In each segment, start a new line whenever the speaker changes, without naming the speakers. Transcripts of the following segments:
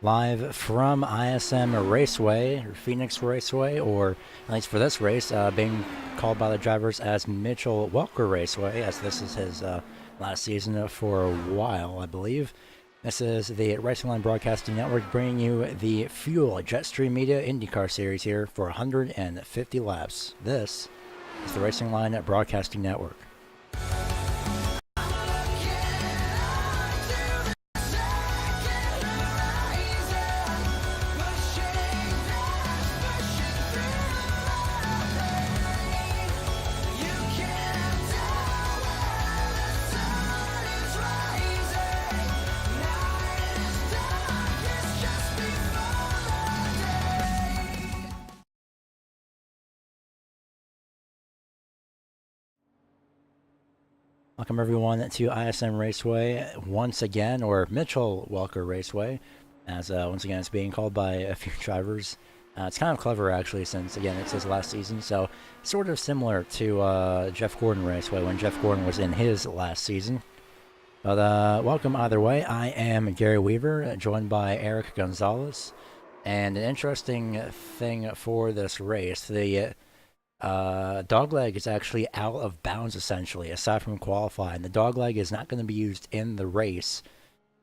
live from ISM Raceway, or Phoenix Raceway, or at least for this race, being called by the drivers as Mitchell Welker Raceway, as this is his last season for a while, I believe. This is the Racing Line Broadcasting Network bringing you the Fuel Jetstream Media IndyCar Series here for 150 laps. This is the Racing Line Broadcasting Network. Welcome everyone to ISM Raceway once again, or Mitchell Welker Raceway, as once again it's being called by a few drivers. It's kind of clever actually, since again it's his last season, so sort of similar to Jeff Gordon Raceway when Jeff Gordon was in his last season. But welcome either way. I am Gary Weaver, joined by Eric Gonzalez, and an interesting thing for this race, the dogleg is actually out of bounds essentially, aside from qualifying. The dogleg is not going to be used in the race,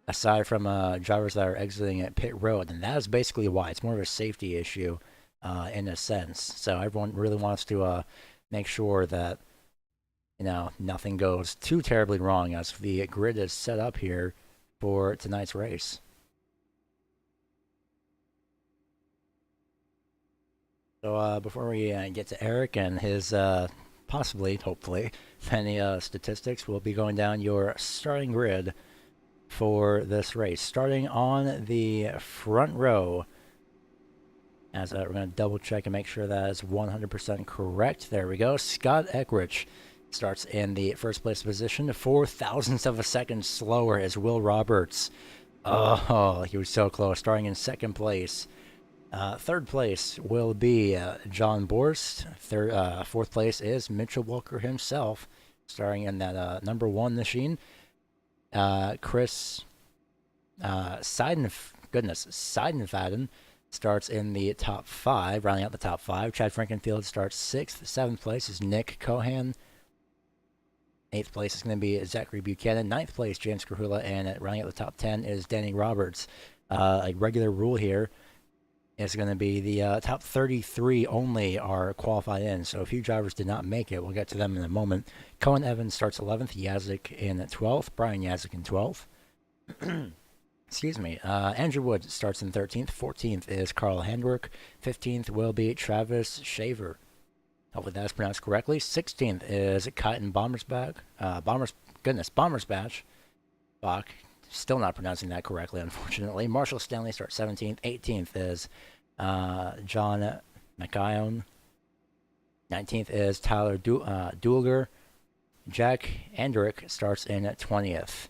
aside from drivers that are exiting at pit road, and that is basically why. It's more of a safety issue in a sense. So everyone really wants to make sure that, you know, nothing goes too terribly wrong as the grid is set up here for tonight's race. So before we get to Eric and his possibly, hopefully, many statistics, we'll be going down your starting grid for this race. Starting on the front row, as we're going to double check and make sure that is 100% correct. There we go. Scott Eckrich starts in the first place position. 4 thousandths of a second slower is Will Roberts. Oh, he was so close. Starting in second place. Third place will be John Borst. Fourth place is Mitchell Welker himself, starring in that number 1 machine. Chris Seidenfaden starts in the top 5, rounding out the top 5. Chad Frankenfield starts 6th. 7th place is Nick Cohan. 8th place is going to be Zachary Buchanan. 9th place, James Carhula. And rounding out the top 10 is Danny Roberts. A regular rule here. It's going to be the top 33 only are qualified in, so a few drivers did not make it. We'll get to them in a moment. Cohen Evans starts 11th, Yazik in 12th, Brian Yazik in 12th. Excuse me. Andrew Wood starts in 13th, 14th is Carl Handwerk, 15th will be Travis Shaver. Hopefully that's pronounced correctly. 16th is Kyton Bommersbach. Bommersbach. Bach. Still not pronouncing that correctly, unfortunately. Marshall Stanley starts 17th. 18th is John McIone. 19th is Tyler Duelger. Jack Andrick starts in 20th.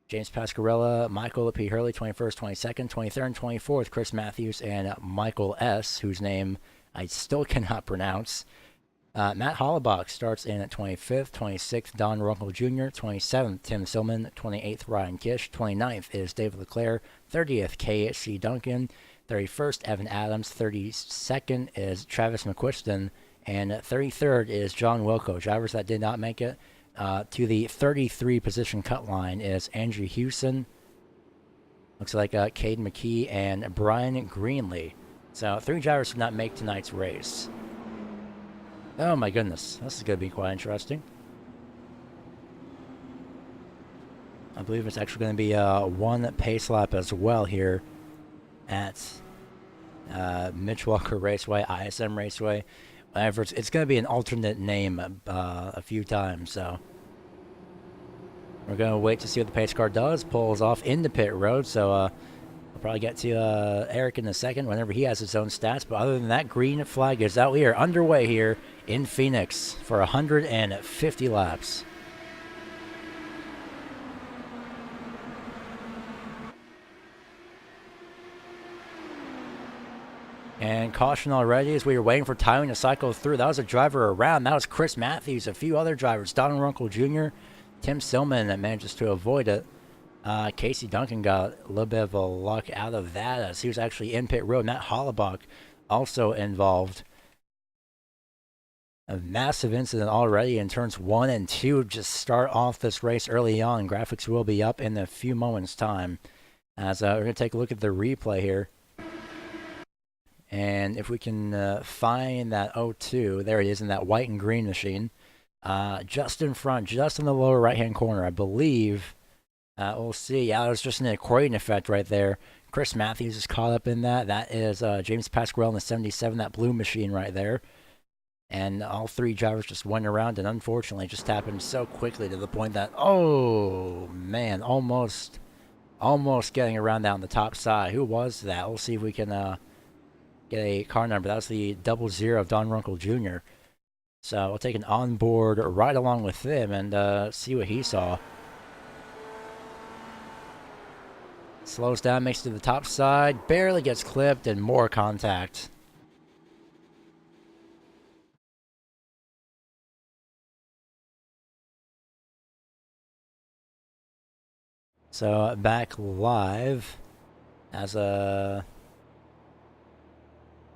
James Pasquarella, Michael P. Hurley, 21st, 22nd, 23rd, and 24th. Chris Matthews and Michael S., whose name I still cannot pronounce. Matt Hollebach starts in at 25th, 26th, Don Runkle Jr., 27th, Tim Silman, 28th, Ryan Kish, 29th is David Leclerc, 30th, K.C. Duncan, 31st, Evan Adams, 32nd is Travis McQuiston, and 33rd is John Wilco. Drivers that did not make it to the 33 position cut line is Andrew Hewson, looks like Cade McKee, and Brian Greenlee. So 3 drivers did not make tonight's race. Oh my goodness, this is going to be quite interesting. I believe it's actually going to be 1 pace lap as well here at Mitch Welker Raceway, ISM Raceway. Whatever, it's going to be an alternate name a few times, so we're going to wait to see what the pace car does. Pulls off into pit road, so we'll probably get to Eric in a second whenever he has his own stats. But other than that, green flag is out. We are underway here in Phoenix for 150 laps. And caution already as we were waiting for timing to cycle through. That was a driver around. That was Chris Matthews. A few other drivers. Don Runkle Jr., Tim Silman that manages to avoid it. Casey Duncan got a little bit of a luck out of that as he was actually in pit road. Matt Hollebach also involved. A massive incident already in turns 1 and 2. Just start off this race early on. Graphics will be up in a few moments' time. As we're going to take a look at the replay here. And if we can find that 02, there it is in that white and green machine. Just in front, just in the lower right-hand corner, I believe. We'll see. Yeah, there's just an accordion effect right there. Chris Matthews is caught up in that. That is James Pasquale in the 77, that blue machine right there. And all three drivers just went around, and unfortunately, it just happened so quickly to the point that, oh man, almost getting around that on the top side. Who was that? We'll see if we can get a car number. That was the 00 of Don Runkle Jr. So we'll take an onboard right along with him and see what he saw. Slows down, makes it to the top side, barely gets clipped, and more contact. So back live as a...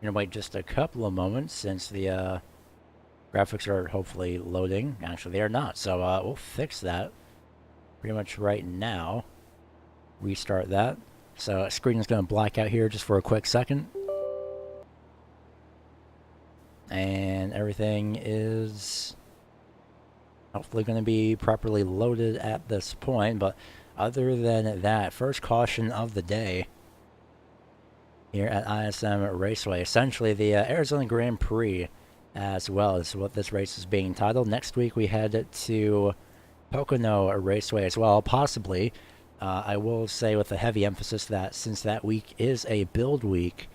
Gonna wait just a couple of moments since the graphics are hopefully loading. Actually, they are not, so we'll fix that pretty much right now. Restart that. So screen is gonna black out here just for a quick second. And everything is hopefully gonna be properly loaded at this point, but other than that, first caution of the day here at ISM Raceway. Essentially, the Arizona Grand Prix as well is what this race is being titled. Next week, we head to Pocono Raceway as well, possibly. I will say with a heavy emphasis that since that week is a build week,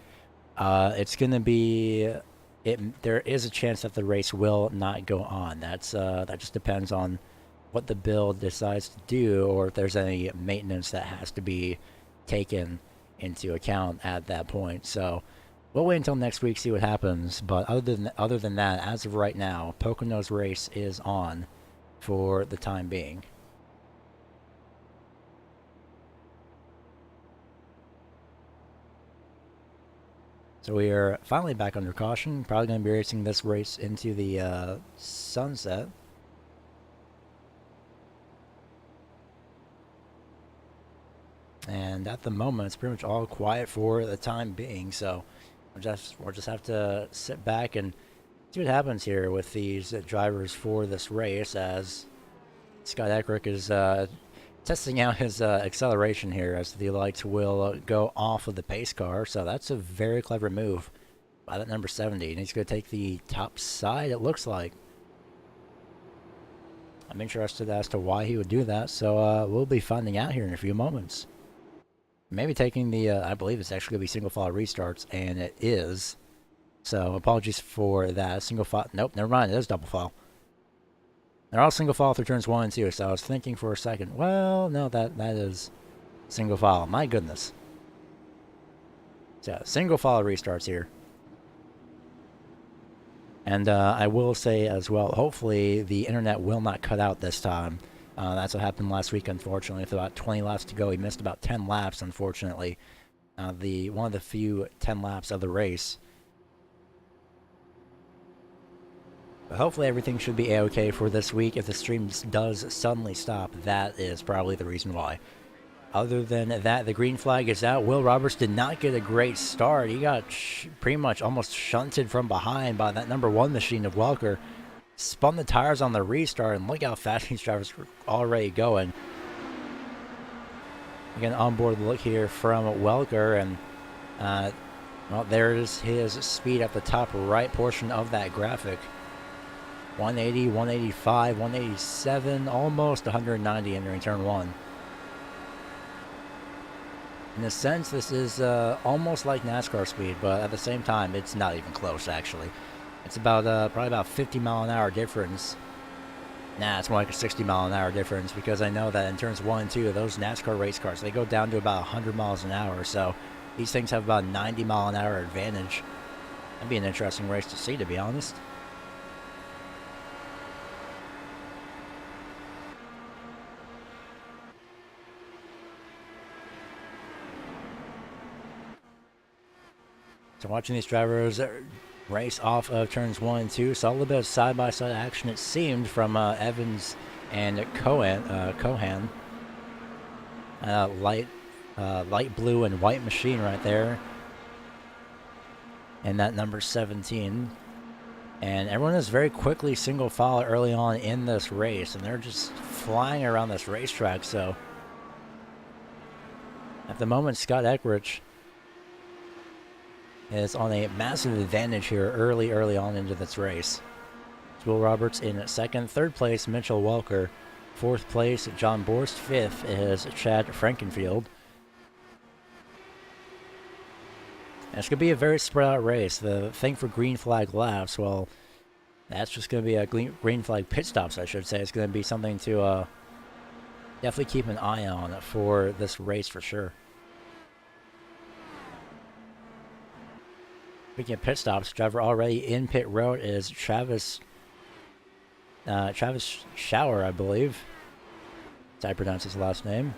it's going to be... there is a chance that the race will not go on. That just depends on what the build decides to do, or if there's any maintenance that has to be taken into account at that point. So we'll wait until next week, see what happens. But other than that, as of right now, Pocono's race is on for the time being. So we are finally back under caution. Probably going to be racing this race into the sunset. And at the moment, it's pretty much all quiet for the time being. So we'll just have to sit back and see what happens here with these drivers for this race, as Scott Eckrick is testing out his acceleration here, as the lights will go off of the pace car. So that's a very clever move by that number 70. And he's going to take the top side, it looks like. I'm interested as to why he would do that. So we'll be finding out here in a few moments. Maybe taking the, I believe it's actually going to be single file restarts, and it is. So apologies for that. Single file, nope, never mind, it is double file. They're all single file through turns 1 and 2, so I was thinking for a second, well, no, that is single file. My goodness. So single file restarts here. And I will say as well, hopefully the internet will not cut out this time. That's what happened last week, unfortunately. With about 20 laps to go, he missed about 10 laps, unfortunately. One of the few 10 laps of the race. But hopefully everything should be a-okay for this week. If the stream does suddenly stop, that is probably the reason why. Other than that, the green flag is out. Will Roberts did not get a great start. He got pretty much almost shunted from behind by that number 1 machine of Welker. Spun the tires on the restart, and look how fast these drivers are already going. Again, onboard look here from Welker, and well, there's his speed at the top right portion of that graphic. 180, 185, 187, almost 190 entering turn 1. In a sense, this is almost like NASCAR speed, but at the same time, it's not even close, actually. It's about probably about 50 mile an hour difference. Nah, it's more like a 60 mile an hour difference, because I know that in turns 1 and 2, those NASCAR race cars, they go down to about 100 miles an hour, so these things have about 90 mile an hour advantage. That'd be an interesting race to see, to be honest. So watching these drivers race off of turns 1 and 2, saw a little bit of side-by-side action, it seemed, from Evans and Cohan. Light blue and white machine right there. And that number 17. And everyone is very quickly single file early on in this race, and they're just flying around this racetrack. So at the moment, Scott Eckrich is on a massive advantage here early on into this race. Will Roberts in second. Third place, Mitchell Welker. Fourth place, John Borst. Fifth is Chad Frankenfield. And it's going to be a very spread out race. The thing for green flag laps, well, that's just going to be a green flag pit stops, I should say. It's going to be something to definitely keep an eye on for this race for sure. Speaking of pit stops, driver already in pit road is Travis Schauer, I believe. That's how I pronounce his last name.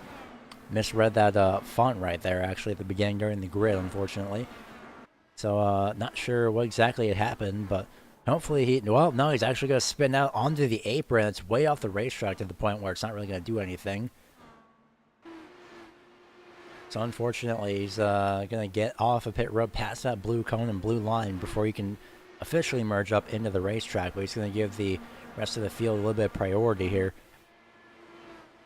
Misread that font right there, actually, at the beginning during the grid, unfortunately. So, not sure what exactly had happened, but hopefully well, no, he's actually going to spin out onto the apron. It's way off the racetrack to the point where it's not really going to do anything. So, unfortunately, he's going to get off of pit road past that blue cone and blue line before he can officially merge up into the racetrack, but he's going to give the rest of the field a little bit of priority here.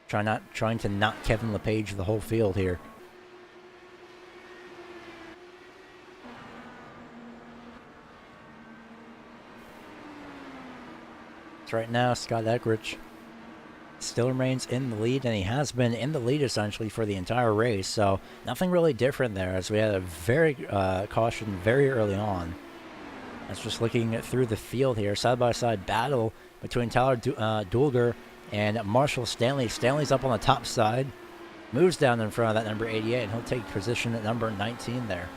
Trying to knock Kevin LePage the whole field here. So right now, Scott Eckrich still remains in the lead, and he has been in the lead essentially for the entire race. So nothing really different there, as we had a very caution very early on. That's just looking through the field here, side-by-side battle between Tyler Dulger and Marshall Stanley. Stanley's up on the top side, moves down in front of that number 88, and he'll take position at number 19 there.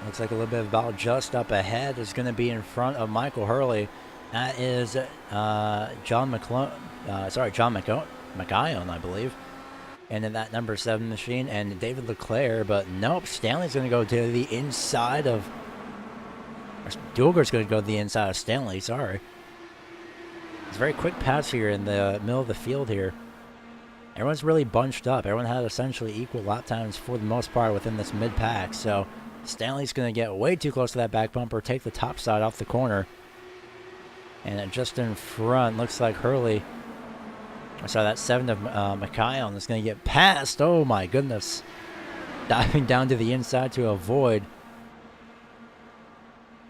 Looks like a little bit of about just up ahead is going to be in front of Michael Hurley. That is John McIon, I believe. And in that number 7 machine, and David Leclerc, but nope, Stanley's going to go to the inside of... Dulger's going to go to the inside of Stanley, sorry. It's a very quick pass here in the middle of the field here. Everyone's really bunched up. Everyone had essentially equal lap times for the most part within this mid-pack, so Stanley's going to get way too close to that back bumper, take the top side off the corner. And just in front, looks like Hurley... I saw that 7 of McIon is going to get past. Oh my goodness. Diving down to the inside to avoid.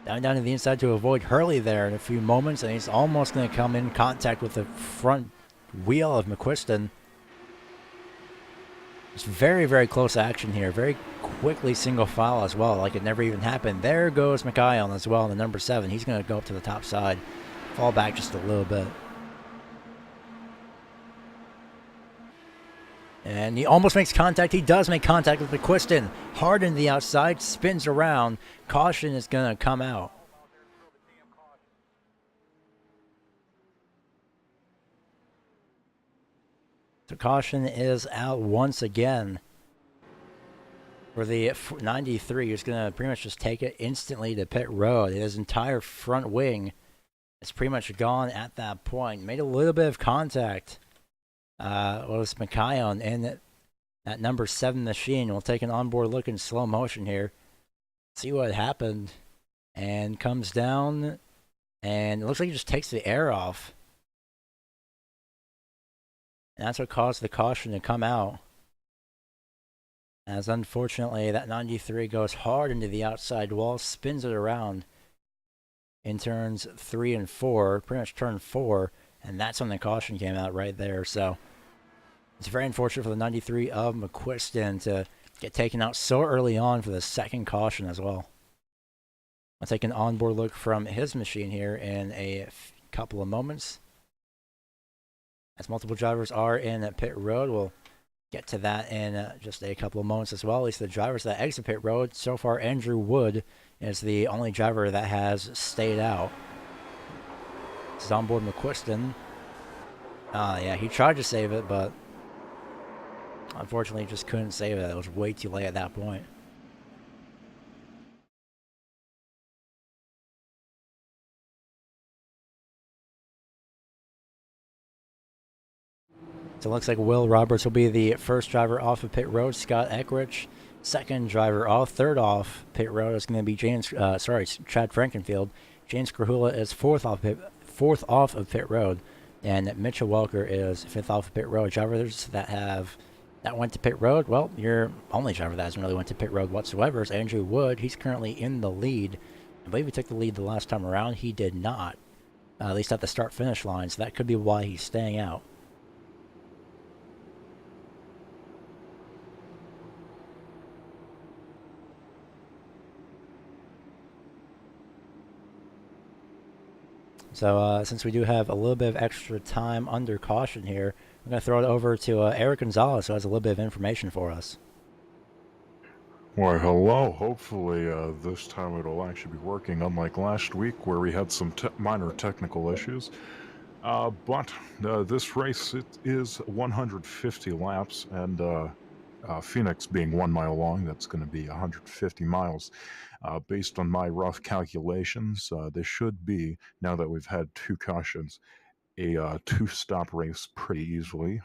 Diving down to the inside to avoid Hurley there in a few moments. And he's almost going to come in contact with the front wheel of McQuiston. It's very, very close action here. Very quickly single file as well. Like it never even happened. There goes McIon as well in the number 7. He's going to go up to the top side. Fall back just a little bit. And he almost makes contact. He does make contact with McQuiston. Hard into the outside, spins around. Caution is going to come out. So caution is out once again. For the 93, he's going to pretty much just take it instantly to pit road. His entire front wing is pretty much gone at that point. Made a little bit of contact. Was McIon in that number 7 machine. We'll take an onboard look in slow motion here. See what happened. And comes down. And it looks like he just takes the air off. And that's what caused the caution to come out. As unfortunately, that 93 goes hard into the outside wall. Spins it around in turns 3 and 4. Pretty much turn 4. And that's when the caution came out right there. So it's very unfortunate for the 93 of McQuiston to get taken out so early on for the second caution as well. I'll take an onboard look from his machine here in a couple of moments. As multiple drivers are in pit road, we'll get to that in just a couple of moments as well. At least the drivers that exit pit road. So far, Andrew Wood is the only driver that has stayed out. This is on board McQuiston. Yeah, he tried to save it, but unfortunately just couldn't save it. It was way too late at that point. So it looks like Will Roberts will be the first driver off of pit road. Scott Eckrich, second driver off. Third off pit road is going to be Chad Frankenfield. James Krahula is fourth off of pit road, and Mitchell Welker is fifth off of pit road. Drivers that went to pit road, well, your only driver that hasn't really went to pit road whatsoever is Andrew Wood. He's currently in the lead. I believe he took the lead the last time around. He did not, at least at the start-finish line, so that could be why he's staying out. So since we do have a little bit of extra time under caution here, I'm going to throw it over to Eric Gonzalez, who has a little bit of information for us.
Why, hello. Hopefully this time it'll actually be working, unlike last week where we had some minor technical issues. But this race, it is 150 laps, and Phoenix being 1 mile long, that's going to be 150 miles. Based on my rough calculations, this should be, now that we've had 2 cautions, a 2-stop race pretty easily.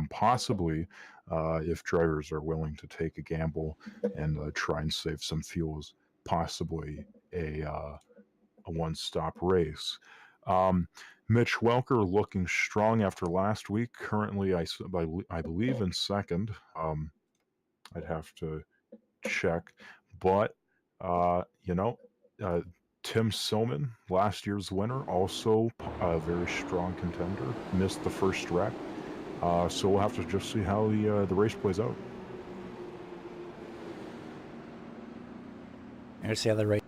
Possibly, if drivers are willing to take a gamble and try and save some fuels, possibly a 1-stop race. Mitch Welker looking strong after last week. Currently, I believe in second. I'd have to check, but Tim Silman, last year's winner, also a very strong contender, missed the first wreck. So we'll have to just see how the race plays out.
Here's the other race.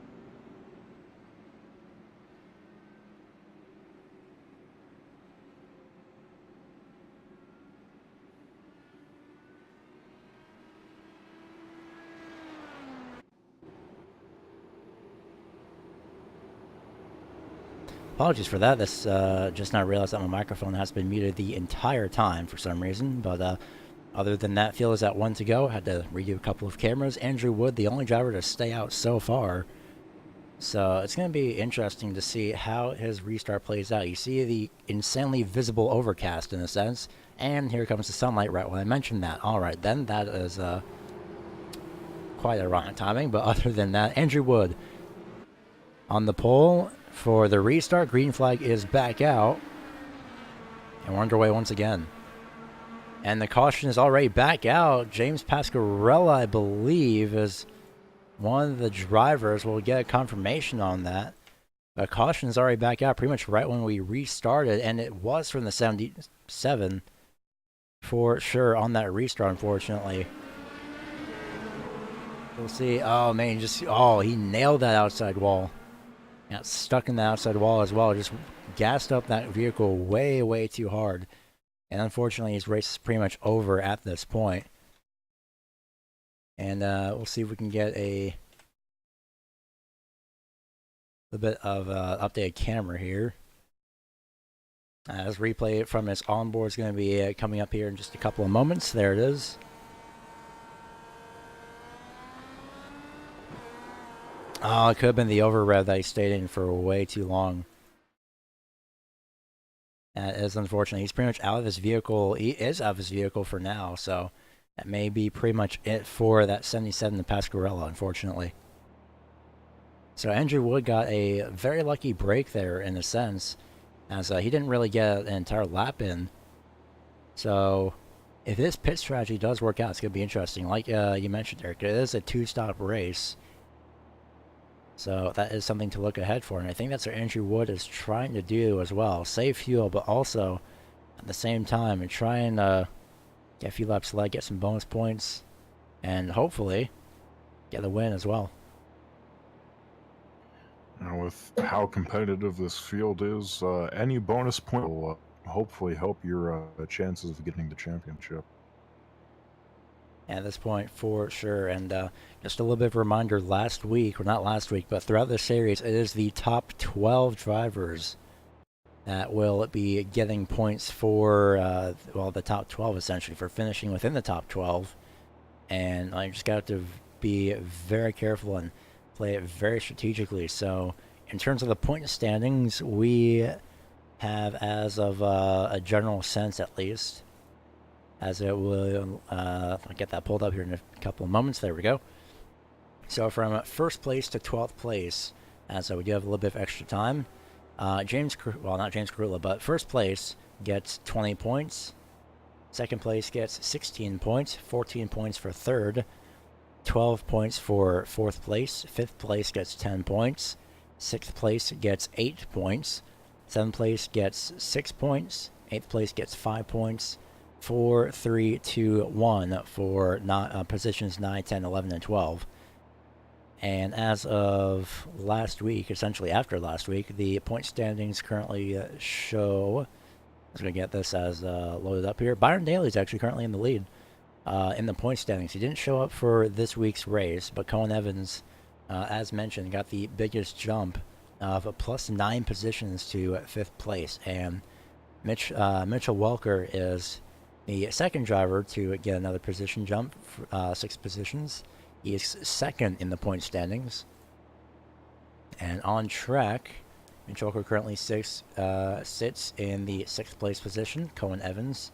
Apologies for that. This just now realized that my microphone has been muted the entire time for some reason. But other than that, field is at 1 to go. Had to redo a couple of cameras. Andrew Wood, the only driver to stay out so far. So it's going to be interesting to see how his restart plays out. You see the insanely visible overcast in a sense. And here comes the sunlight right when I mentioned that. All right, then that is quite ironic timing. But other than that, Andrew Wood on the pole for the restart. Green flag is back out. And we're underway once again. And the caution is already back out. James Pasquarella, I believe, is one of the drivers. We'll get a confirmation on that. The caution is already back out pretty much right when we restarted. And it was from the 77 for sure on that restart, unfortunately. We'll see. Oh, man, he nailed that outside wall. Got stuck in the outside wall as well. Just gassed up that vehicle way, way too hard. And unfortunately, his race is pretty much over at this point. And we'll see if we can get a little bit of updated camera here. As replay from his onboard is going to be coming up here in just a couple of moments. There it is. Oh, it could have been the over-rev that he stayed in for way too long. That is unfortunate. He's pretty much out of his vehicle. He is out of his vehicle for now, so that may be pretty much it for that 77 to Pasquarella, unfortunately. So Andrew Wood got a very lucky break there in a sense, as he didn't really get an entire lap in. So if this pit strategy does work out, it's going to be interesting. Like you mentioned, Eric, it is a 2-stop race. So that is something to look ahead for, and I think that's what Andrew Wood is trying to do as well. Save fuel, but also at the same time and try and get a few laps left, get some bonus points, and hopefully get a win as well.
Now, with how competitive this field is, any bonus point will hopefully help your chances of getting the championship.
At this point, for sure. And just a little bit of a reminder, last week, or not last week, but throughout the series, it is the top 12 drivers that will be getting points for, well, the top 12, essentially, for finishing within the top 12. And I just got to be very careful and play it very strategically. So, in terms of the point standings, we have, as of a general sense at least, as it will, I'll get that pulled up here in a couple of moments. There we go. So from first place to 12th place, so we do have a little bit of extra time. Not James Carula, but first place gets 20 points. Second place gets 16 points, 14 points for third, 12 points for fourth place. Fifth place gets 10 points. Sixth place gets 8 points. Seventh place gets 6 points. Eighth place gets 5 points. 4, 3, 2, 1 for positions 9, 10, 11, and 12. And as of last week, essentially after last week, the point standings currently show... I'm going to get this as loaded up here. Byron Daly is actually currently in the lead in the point standings. He didn't show up for this week's race, but Cohen Evans, as mentioned, got the biggest jump of a plus 9 positions to 5th place. And Mitchell Welker is the second driver to get another position jump, 6 positions. He is second in the point standings. And on track, Mitch Welker currently sits in the 6th place position. Cohen Evans,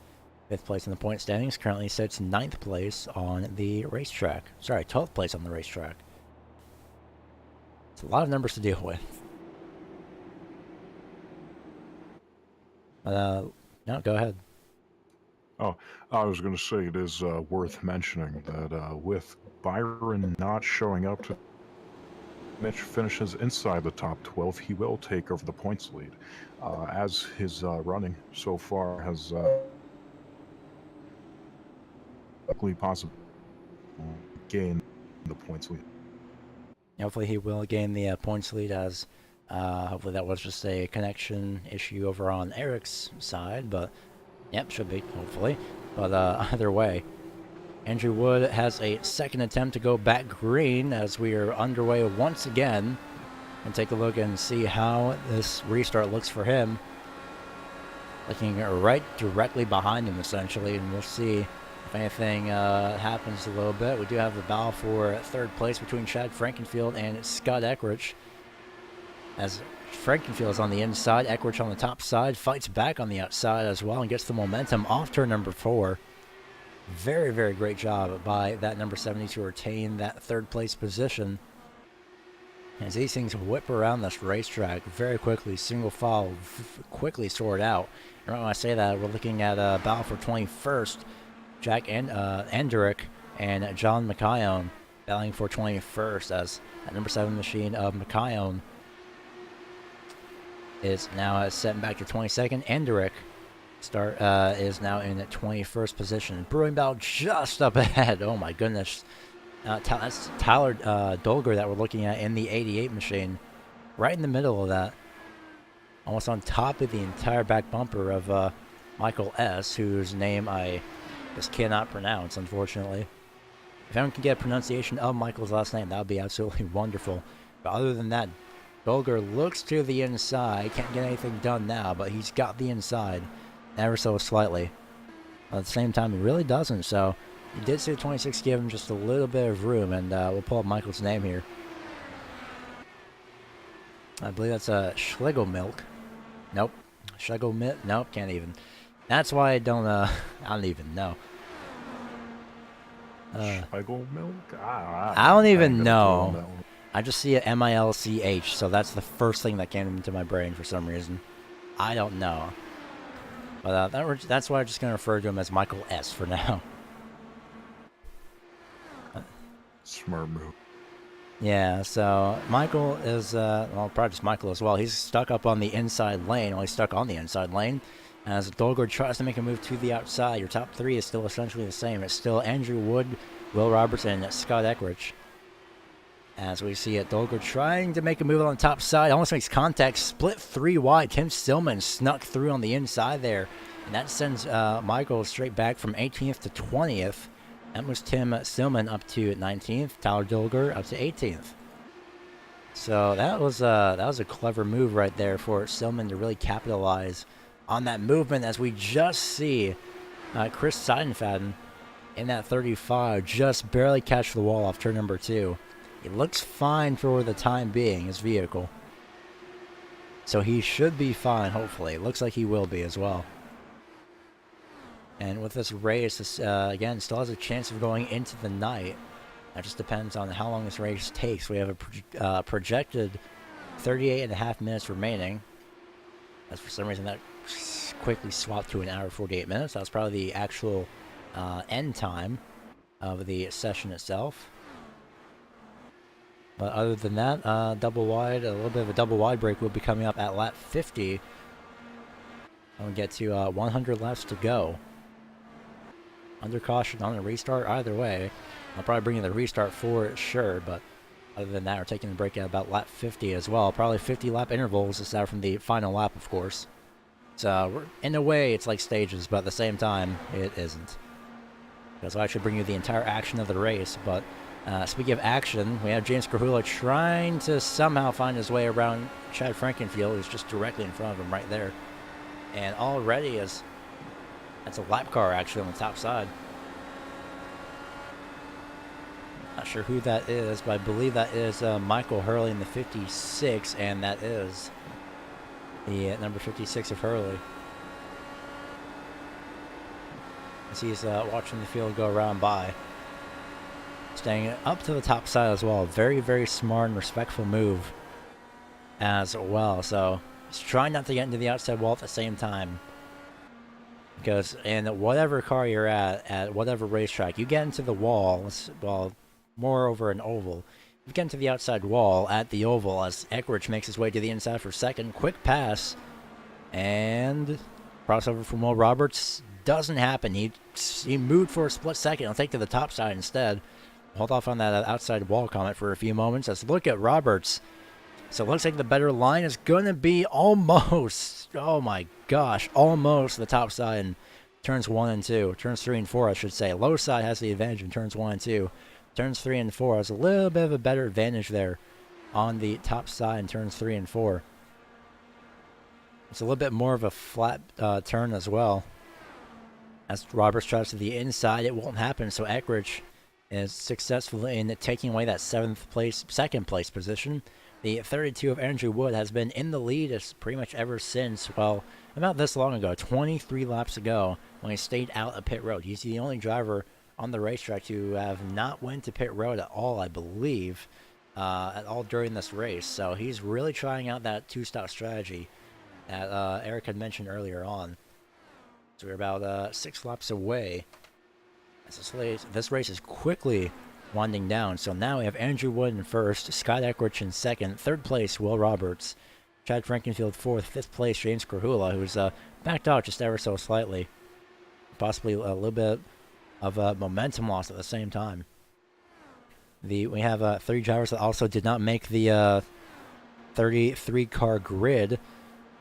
5th place in the point standings, currently sits 9th place on the racetrack. Sorry, 12th place on the racetrack. It's a lot of numbers to deal with. No, go ahead.
Oh, I was going to say it is worth mentioning that with Byron not showing up to Mitch finishes inside the top 12, he will take over the points lead, as his running so far has likely possible gain the points lead.
Hopefully he will gain the points lead, as hopefully that was just a connection issue over on Eric's side, but yep, should be, hopefully. But either way, Andrew Wood has a second attempt to go back green as we are underway once again. And take a look and see how this restart looks for him. Looking right directly behind him, essentially, and we'll see if anything happens a little bit. We do have a battle for third place between Chad Frankenfield and Scott Eckrich. As Frankenfield is on the inside, Eckrich on the top side, fights back on the outside as well and gets the momentum off turn number 4. Very, very great job by that number 70 to retain that third place position. As these things whip around this racetrack very quickly, single file, quickly sort out. And when I say that, we're looking at a battle for 21st. Jack Anderick and John McKione battling for 21st, as that number 7 machine of McKione is now set back to 22nd. Anderick is now in 21st position. Brewing battle just up ahead. Oh my goodness. That's Tyler Dolger that we're looking at in the 88 machine. Right in the middle of that. Almost on top of the entire back bumper of Michael S., whose name I just cannot pronounce, unfortunately. If anyone can get a pronunciation of Michael's last name, that would be absolutely wonderful. But other than that, Dolger looks to the inside. Can't get anything done now, but he's got the inside. Ever so slightly. At the same time, he really doesn't, so he did see the 26 give him just a little bit of room, and we'll pull up Michael's name here. I believe that's Schlegelmilk. Nope. Schlegelmilk? Nope, can't even. That's why I don't even know.
Schlegelmilk?
I don't even know. I just see it M-I-L-C-H, so that's the first thing that came into my brain for some reason. I don't know. But that's why I'm just going to refer to him as Michael S. for now.
Smart move.
Yeah, so Michael is, well, probably just Michael as well. He's stuck up on the inside lane. Well, he's stuck on the inside lane. As Dolgard tries to make a move to the outside, your top 3 is still essentially the same. It's still Andrew Wood, Will Roberts, and Scott Eckrich. As we see it, Dolgard trying to make a move on the top side. Almost makes contact. Split 3 wide. Tim Stillman snuck through on the inside there. And that sends Michael straight back from 18th to 20th. That moves Tim Stillman up to 19th. Tyler Dolger up to 18th. So that was a clever move right there for Stillman to really capitalize on that movement, as we just see Chris Seidenfaden in that 35 just barely catch the wall off turn number 2. It looks fine for the time being, his vehicle. So he should be fine, hopefully. It looks like he will be as well. And with this race, this, again, still has a chance of going into the night. That just depends on how long this race takes. We have a projected 38.5 minutes remaining. As for some reason that quickly swapped to an hour 48 minutes. That was probably the actual end time of the session itself. But other than that, double wide, a little bit of a double wide break will be coming up at lap 50. And we get to 100 laps to go. Under caution on the restart, either way. I'll probably bring in the restart for it, sure, but other than that, we're taking the break at about lap 50 as well. Probably 50 lap intervals aside from the final lap, of course. So, in a way, it's like stages, but at the same time, it isn't. Because I should bring you the entire action of the race, but speaking of action, we have James Krahula trying to somehow find his way around Chad Frankenfield, who's just directly in front of him right there. And already that's a lap car actually on the top side. Not sure who that is, but I believe that is Michael Hurley in the 56, and that is the number 56 of Hurley. As he's watching the field go around by. Staying up to the top side as well. Very, very smart and respectful move as well. So he's trying not to get into the outside wall at the same time. Because in whatever car you're at whatever racetrack, you get into the wall, well, more over an oval. You get into the outside wall at the oval as Eckrich makes his way to the inside for second. Quick pass. And crossover from Will Roberts doesn't happen. He moved for a split second. He'll take to the top side instead. Hold off on that outside wall comment for a few moments. Let's look at Roberts. So it looks like the better line is going to be almost, oh my gosh, almost the top side in turns 1 and 2. Turns 3 and 4, I should say. Low side has the advantage in turns 1 and 2. Turns 3 and 4 has a little bit of a better advantage there on the top side in turns 3 and 4. It's a little bit more of a flat turn as well. As Roberts tries to the inside, it won't happen, so Eckrich is successful in taking away that second place position. The 32 of Andrew Wood has been in the lead pretty much ever since, well, about this long ago, 23 laps ago, when he stayed out of pit road. He's the only driver on the racetrack to have not went to pit road at all, I believe, at all during this race. So he's really trying out that two-stop strategy that Eric had mentioned earlier on. So we're about 6 laps away. This race is quickly winding down. So now we have Andrew Wood in first, Scott Eckrich in second, third place Will Roberts, Chad Frankenfield fourth, fifth place James Krahula, who's backed out just ever so slightly. Possibly a little bit of momentum loss at the same time. We have 3 drivers that also did not make the 33 car grid.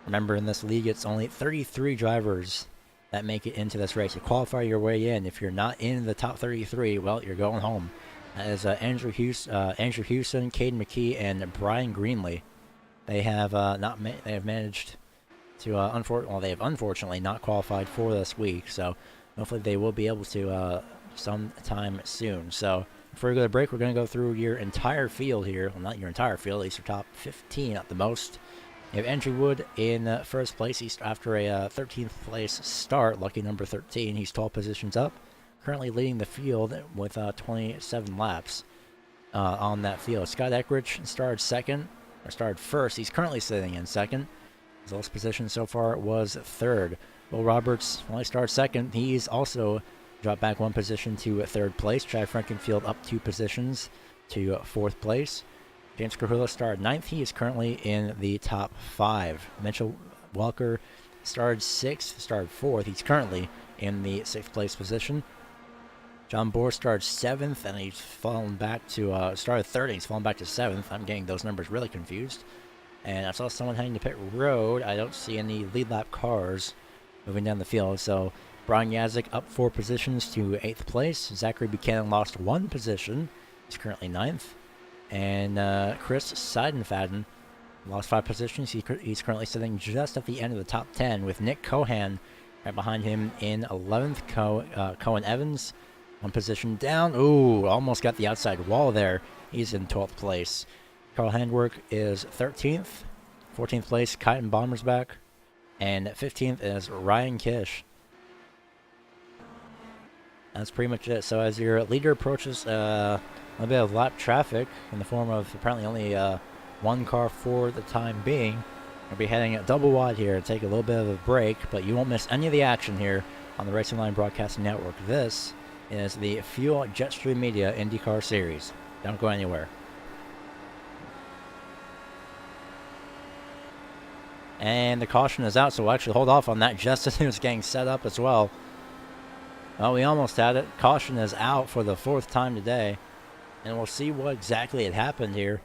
Remember, in this league, it's only 33 drivers that make it into this race. You qualify your way in. If you're not in the top 33, well, you're going home. That is Andrew Houston, Caden McKee, and Brian Greenlee. They have they have managed to they have unfortunately not qualified for this week. So hopefully they will be able to sometime soon. So before we go to break, we're going to go through your entire field here. Well, not your entire field, at least your top 15 at the most. You have Andrew Wood in first place. He's after a 13th place start, lucky number 13. He's 12 positions up, currently leading the field with 27 laps on that field. Scott Eckrich started first. He's currently sitting in second. His lowest position so far was third. Will Roberts only started second. He's also dropped back 1 position to third place. Chad Frankenfield up 2 positions to fourth place. James Krahula started 9th. He is currently in the top 5. Mitchell Walker started 6th, started 4th. He's currently in the 6th place position. John Bohr started 7th, and he's fallen back to, started 3rd, and he's fallen back to 7th. I'm getting those numbers really confused. And I saw someone heading to pit road. I don't see any lead lap cars moving down the field. So Brian Yazik up 4 positions to 8th place. Zachary Buchanan lost 1 position. He's currently 9th. And Chris Seidenfaden lost 5 positions. He's currently sitting just at the end of the top 10 with Nick Cohan right behind him in 11th. Cohen Evans 1 position down. Ooh, almost got the outside wall there. He's in 12th place. Carl Handwerk is 13th. 14th place, Kyton Bommersbach. And 15th is Ryan Kish. That's pretty much it. So as your leader approaches a bit of lap traffic in the form of apparently only 1 car for the time being, we'll be heading double wide here to take a little bit of a break, but you won't miss any of the action here on the Racing Line Broadcasting Network. This is the Fuel Jetstream Media IndyCar Series. Don't go anywhere. And the caution is out, so we'll actually hold off on that just as it was getting set up as well. Well, we almost had it. Caution is out for the 4th time today. And we'll see what exactly had happened here.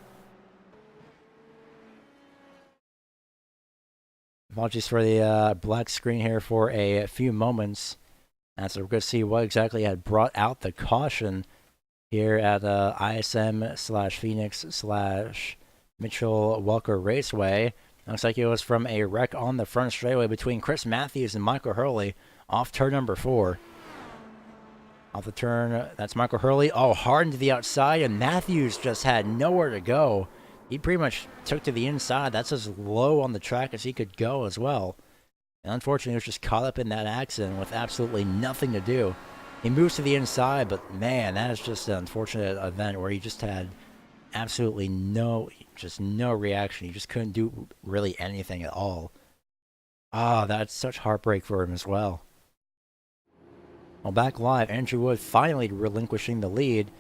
Apologies for the black screen here for a few moments. And so we're going to see what exactly had brought out the caution here at ISM/Phoenix/Mitchell Walker Raceway. Looks like it was from a wreck on the front straightaway between Chris Matthews and Michael Hurley off turn number 4. Off the turn, that's Michael Hurley. Oh, hard into the outside, and Matthews just had nowhere to go. He pretty much took to the inside. That's as low on the track as he could go as well. And unfortunately, he was just caught up in that accident with absolutely nothing to do. He moves to the inside, but man, that is just an unfortunate event where he just had absolutely no reaction. He just couldn't do really anything at all. That's such heartbreak for him as well. Well, back live, Andrew Wood finally relinquishing the lead,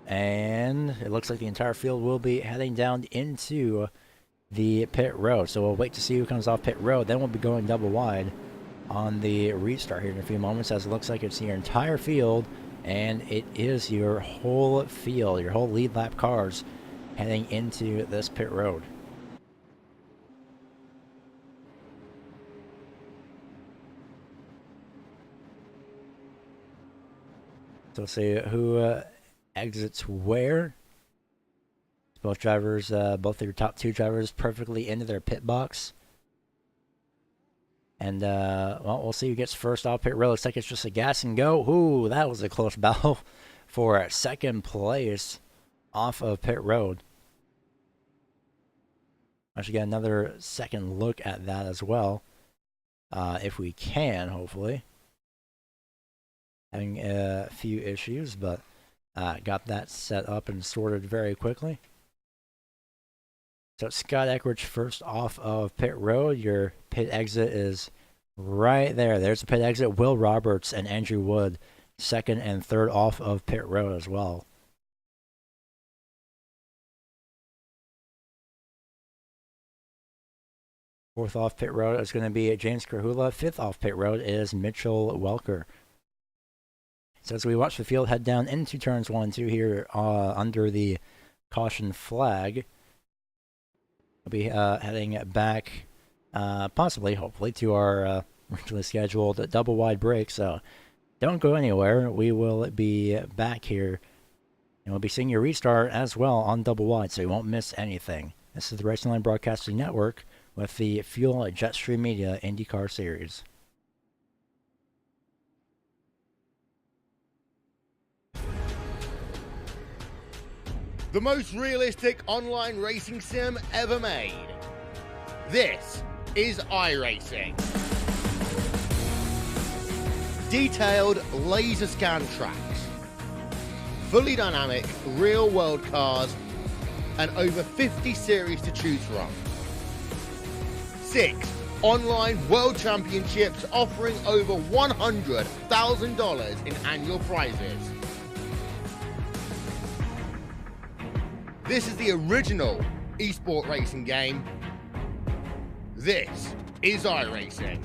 and it looks like the entire field will be heading down into the pit road. So we'll wait to see who comes off pit road. Then we'll be going double wide on the restart here in a few moments, as it looks like it's your entire field, and it is your whole field, your whole lead lap cars heading into this pit road. So we'll see who exits where. Both drivers, both of your top 2 drivers perfectly into their pit box. And, well, we'll see who gets first off pit road. Looks like it's just a gas and go. Ooh, that was a close battle for 2nd place off of pit road. I should get another second look at that as well. If we can, hopefully. Having a few issues, but got that set up and sorted very quickly. So Scott Eckridge first off of pit road. Your pit exit is right there. There's the pit exit. Will Roberts and Andrew Wood 2nd and 3rd off of pit road as well. Fourth off pit road is going to be James Krahula. 5th off pit road is Mitchell Welker. So as we watch the field head down into turns 1 and 2 here under the caution flag, we'll be heading back, possibly, hopefully, to our originally scheduled double wide break. So don't go anywhere. We will be back here, and we'll be seeing your restart as well on double wide, so you won't miss anything. This is the Racing Line Broadcasting Network with the Fuel Jetstream Media IndyCar Series.
The most realistic online racing sim ever made. This is iRacing. Detailed laser scan tracks, fully dynamic real world cars, and over 50 series to choose from. 6 online world championships offering over $100,000 in annual prizes. This is the original esport racing game. This is iRacing.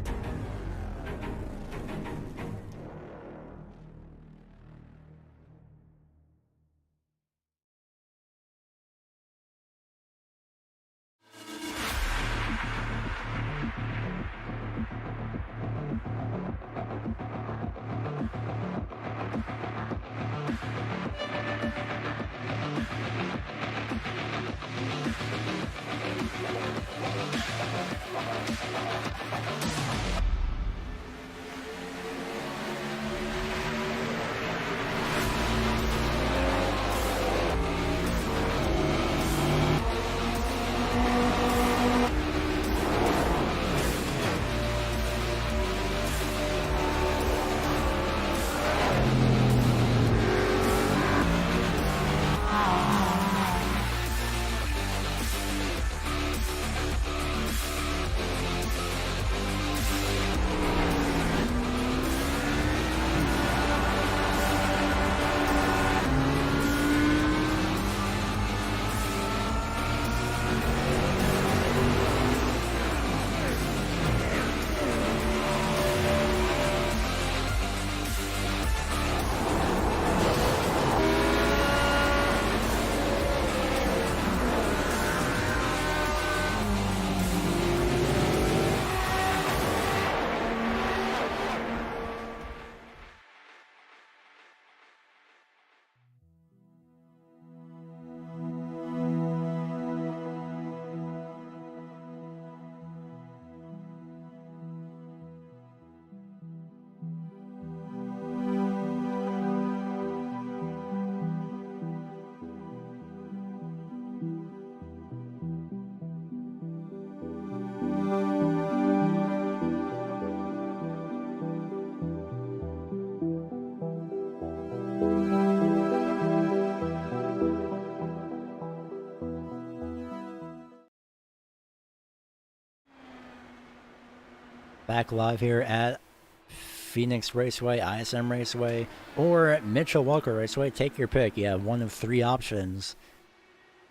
Back live here at Phoenix Raceway, ISM Raceway, or Mitchell Walker Raceway. Take your pick. You have one of three options.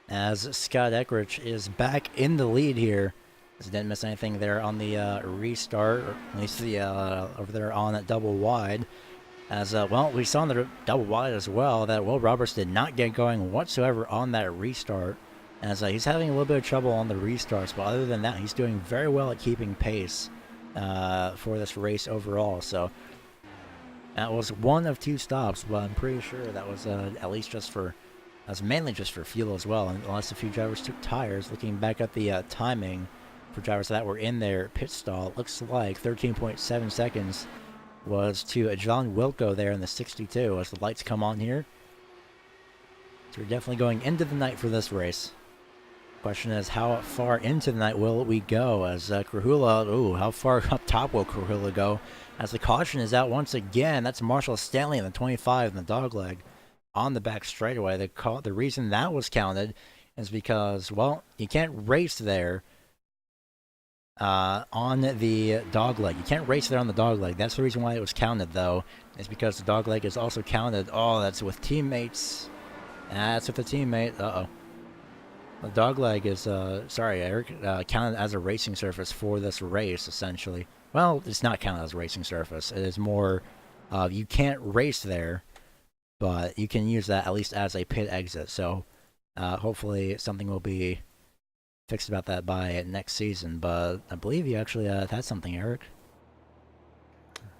As Scott Eckrich is back in the lead here. As he didn't miss anything there on the restart, or at least the over there on that double wide. As well, we saw on the double wide as well that Will Roberts did not get going whatsoever on that restart. As he's having a little bit of trouble on the restarts, but other than that, he's doing very well at keeping pace for this race overall. So that was one of two stops, but I'm pretty sure that was at least just for, that was mainly just for fuel as well, unless a few drivers took tires. Looking back at the timing for drivers that were in their pit stall, it looks like 13.7 seconds was to John Wilco there in the 62 as the lights come on here. So we're definitely going into the night for this race. Question is, how far into the night will we go? As Krahula, ooh, how far up top will Krahula go? As the caution is out once again, that's Marshall Stanley in the 25 in the dogleg on the back straightaway. The reason that was counted is because, well, you can't race there on the dogleg. You can't race there on the dogleg. That's the reason why it was counted, though, is because the dogleg is also counted. Oh, that's with teammates. That's with the teammate. Uh-oh. The dogleg is, sorry, Eric, counted as a racing surface for this race, essentially. Well, it's not counted as a racing surface. It is more, you can't race there, but you can use that at least as a pit exit. So, hopefully something will be fixed about that by next season. But I believe you actually had something, Eric.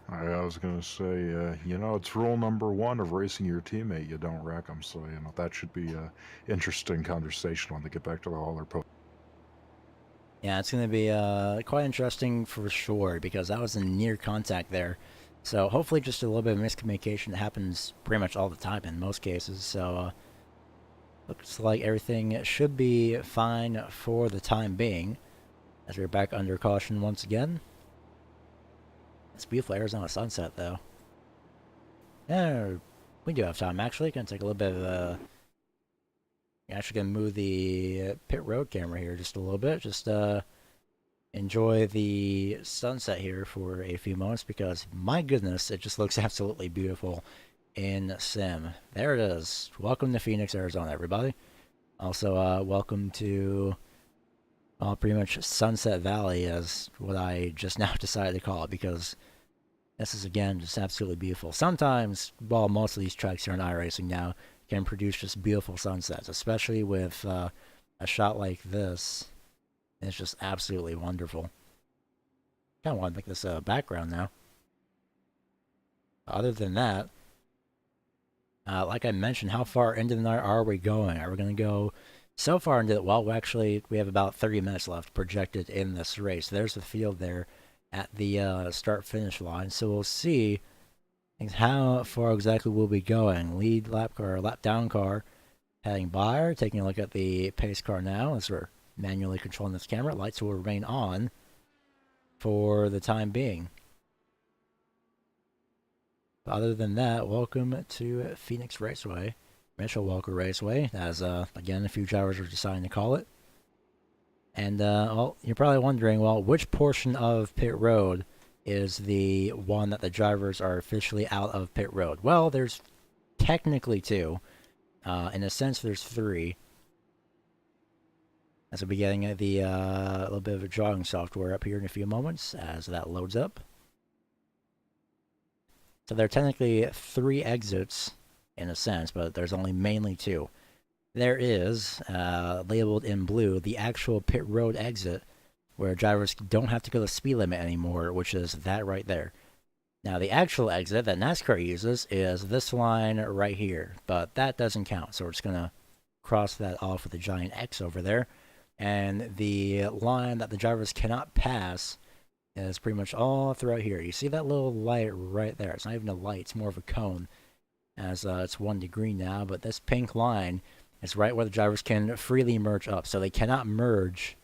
I was going to say, you know, it's rule number one of racing your teammate. You don't wreck them. So, you know, that should be an interesting conversation when they get back to the hauler post.
Yeah, it's going to be quite interesting for sure, because that was a near contact there. So hopefully just a little bit of miscommunication that happens pretty much all the time in most cases. So looks like everything should be fine for the time being, as we're back under caution once again. It's beautiful Arizona sunset, though. Yeah, we do have time, actually. Gonna take a little bit of actually gonna move the pit road camera here just a little bit. Just enjoy the sunset here for a few moments, because my goodness, it just looks absolutely beautiful in sim. There it is. Welcome to Phoenix, Arizona, everybody. Also, welcome to pretty much Sunset Valley, as what I just now decided to call it, because this is, again, just absolutely beautiful. Sometimes, well, most of these tracks here in iRacing now can produce just beautiful sunsets, especially with a shot like this. It's just absolutely wonderful. Kind of want to make this a background now. Other than that, like I mentioned, how far into the night are we going? Are we going to go so far into it? Well, we have about 30 minutes left projected in this race. There's the field there at the start-finish line. So we'll see how far exactly we'll be going. Lead lap car, lap down car heading by, or taking a look at the pace car now as we're manually controlling this camera. Lights will remain on for the time being. Other than that, welcome to Phoenix Raceway, Mitchell Walker Raceway, as again a few drivers are deciding to call it. And well, you're probably wondering, well, which portion of pit road is the one that the drivers are officially out of pit road? Well, there's technically two. In a sense, there's three. As we'll be getting the little bit of a drawing software up here in a few moments as that loads up. So there are technically three exits in a sense, but there's only mainly two. There is, labeled in blue, the actual pit road exit, where drivers don't have to go the speed limit anymore, which is that right there. Now, the actual exit that NASCAR uses is this line right here, but that doesn't count, so we're just going to cross that off with a giant X over there. And the line that the drivers cannot pass is pretty much all throughout here. You see that little light right there? It's not even a light, it's more of a cone, as it's 1 degree now, but this pink line is right where the drivers can freely merge up. So they cannot merge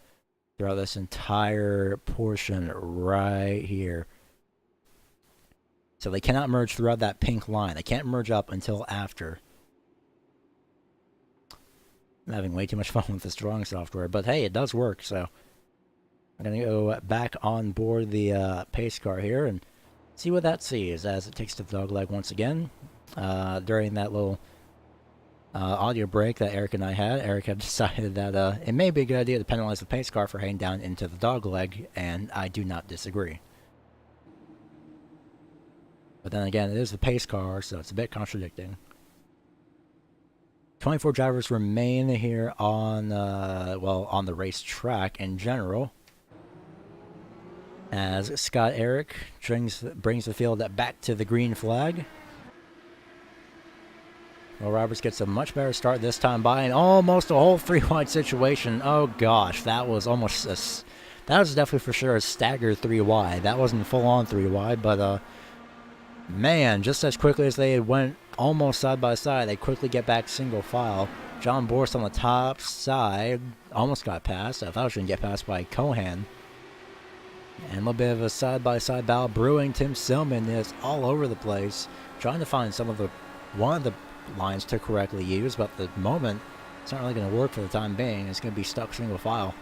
throughout this entire portion right here. So they cannot merge throughout that pink line. They can't merge up until after. I'm having way too much fun with this drawing software, but hey, it does work, so I'm going to go back on board the pace car here and see what that sees as it takes to the dogleg once again. During that little audio break that Eric and I had, Eric had decided that it may be a good idea to penalize the pace car for heading down into the dogleg, and I do not disagree. But then again, it is the pace car, so it's a bit contradicting. 24 drivers remain here on, well, on the race track in general, as Scott Eric brings the field back to the green flag. Will Roberts gets a much better start this time by and almost a whole 3-wide situation. Oh gosh, that was almost that was definitely for sure a staggered 3-wide. That wasn't full on 3-wide, but man, just as quickly as they went almost side by side, they quickly get back single file. John Borst on the top side almost got passed. I thought I was going to get passed by Cohan. And a little bit of a side-by-side battle brewing. Tim Silman is all over the place, trying to find one of the lines to correctly use, but at the moment, it's not really going to work for the time being. It's going to be stuck single file.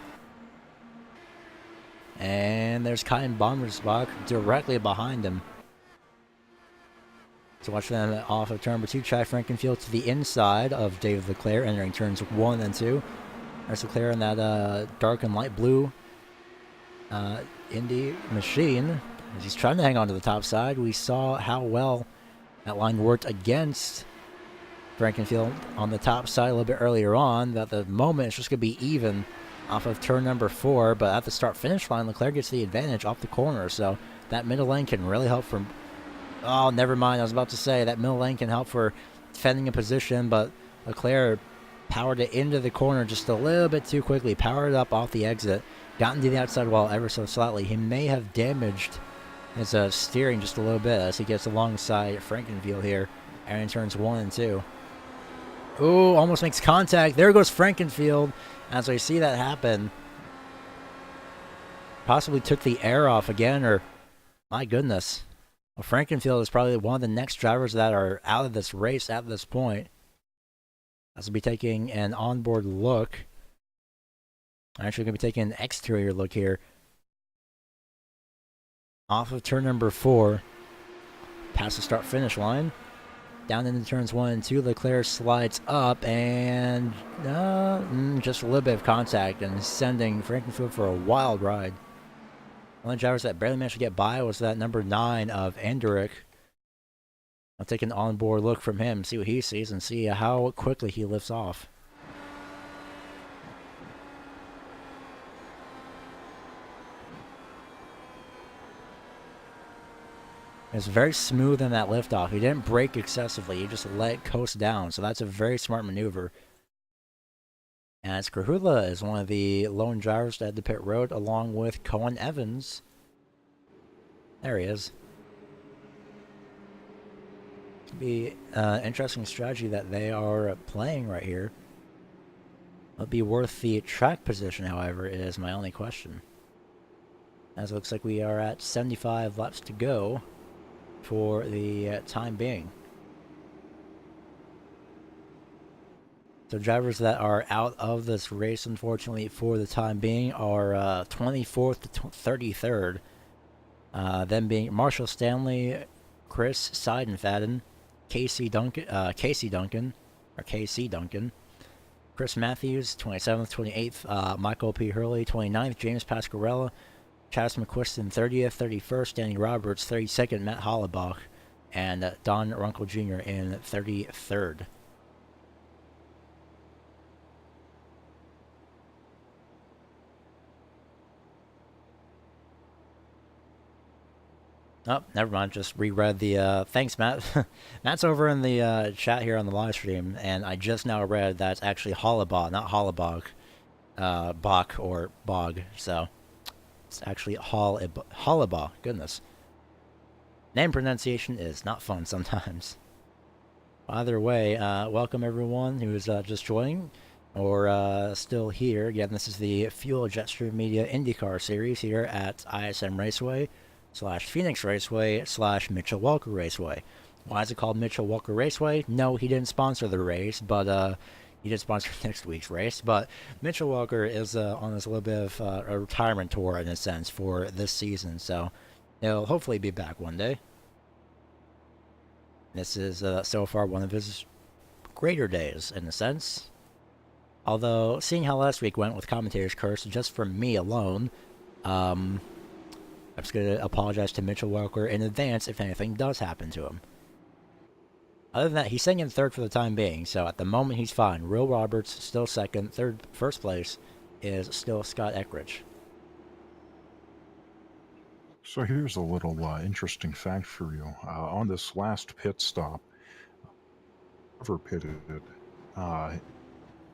And there's Kyan Bommersbach directly behind him. So watch them off of turn number 2. Chad Frankenfield to the inside of David Leclerc, entering turns 1 and 2. There's Leclerc in that dark and light blue Indy machine. As he's trying to hang on to the top side, we saw how well that line worked against Frankenfield on the top side a little bit earlier on. That the moment it's just going to be even off of turn number 4, but at the start-finish line, Leclerc gets the advantage off the corner, so that middle lane can really help for... Oh, never mind, I was about to say that middle lane can help for defending a position, but Leclerc powered it into the corner just a little bit too quickly, powered it up off the exit, got into the outside wall ever so slightly. He may have damaged his steering just a little bit as he gets alongside Frankenfield here, and in turns 1 and 2. Ooh, almost makes contact. There goes Frankenfield. As I see that happen, possibly took the air off again, or my goodness. Well, Frankenfield is probably one of the next drivers that are out of this race at this point. As we'll be taking an onboard look. I'm actually going to be taking an exterior look here. Off of turn number 4, past the start-finish line. Down into turns 1 and 2, Leclerc slides up and just a little bit of contact and sending Frankenfield for a wild ride. One of the drivers that barely managed to get by was that number 9 of Anderick. I'll take an onboard look from him, see what he sees, and see how quickly he lifts off. It's very smooth in that liftoff. He didn't brake excessively. He just let it coast down. So that's a very smart maneuver. And Skrhula is one of the lone drivers to head to pit road along with Cohen Evans. There he is. It'll be an interesting strategy that they are playing right here. It'll be worth the track position, however, is my only question. As it looks like we are at 75 laps to go for the time being. So drivers that are out of this race, unfortunately, for the time being are 24th to 33rd. Them being Marshall Stanley, Chris Seidenfaden, KC Duncan, Chris Matthews, 27th, 28th, Michael P. Hurley, 29th, James Pasquarella, Chas McQuiston, 30th, 31st, Danny Roberts, 32nd, Matt Hollebach, and Don Runkle Jr. in 33rd. Oh, never mind. Just reread the, thanks, Matt. Matt's over in the chat here on the live stream, and I just now read that's actually Hollebach, not Hollebach. Bach or Bog, so it's actually Hollebach. Goodness. Name pronunciation is not fun sometimes. Either way, welcome everyone who's just joining or still here. Again, this is the Fuel Jetstream Media IndyCar series here at ISM Raceway / Phoenix Raceway / Mitchell Walker Raceway. Why is it called Mitchell Walker Raceway? No, he didn't sponsor the race, but he did sponsor next week's race. But Mitchell Walker is on this little bit of a retirement tour in a sense for this season, so he'll hopefully be back one day. This is so far one of his greater days in a sense. Although, seeing how last week went with commentator's curse, just for me alone, I'm just going to apologize to Mitchell Walker in advance if anything does happen to him. Other than that, he's sitting in third for the time being, so at the moment he's fine. Will Roberts still second. First place is still Scott Eckridge.
So here's a little interesting fact for you. On this last pit stop, whoever pitted it,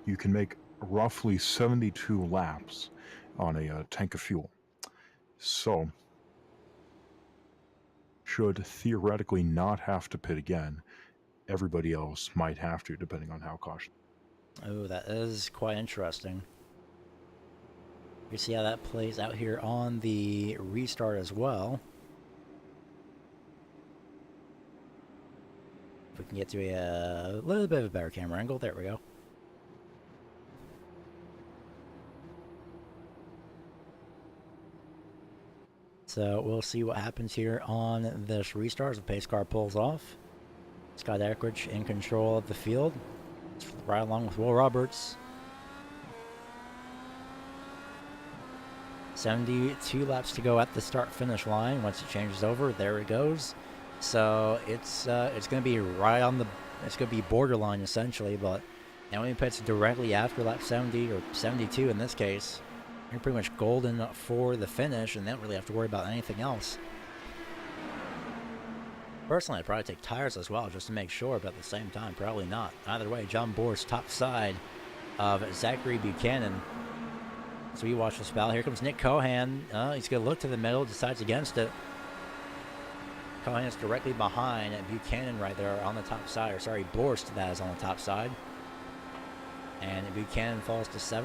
you can make roughly 72 laps on a tank of fuel. So, should theoretically not have to pit again, everybody else might have to, depending on how cautious.
Oh, that is quite interesting. You see how that plays out here on the restart as well. If we can get to a little bit of a better camera angle, there we go. So we'll see what happens here on this restart as the pace car pulls off. Scott Eckridge in control of the field, right along with Will Roberts. 72 laps to go at the start-finish line. Once it changes over, there it goes. So it's going to be right on the. It's going to be borderline essentially, but now when he pits directly after lap 70 or 72 in this case, you're pretty much golden for the finish, and they don't really have to worry about anything else. Personally, I'd probably take tires as well, just to make sure, but at the same time, probably not. Either way, John Boer's top side of Zachary Buchanan. So we watch this battle. Here comes Nick Cohan. He's going to look to the middle, decides against it. Cohan is directly behind Buchanan right there on the top side. Or sorry, Borst, that is on the top side. And Buchanan falls to 7th.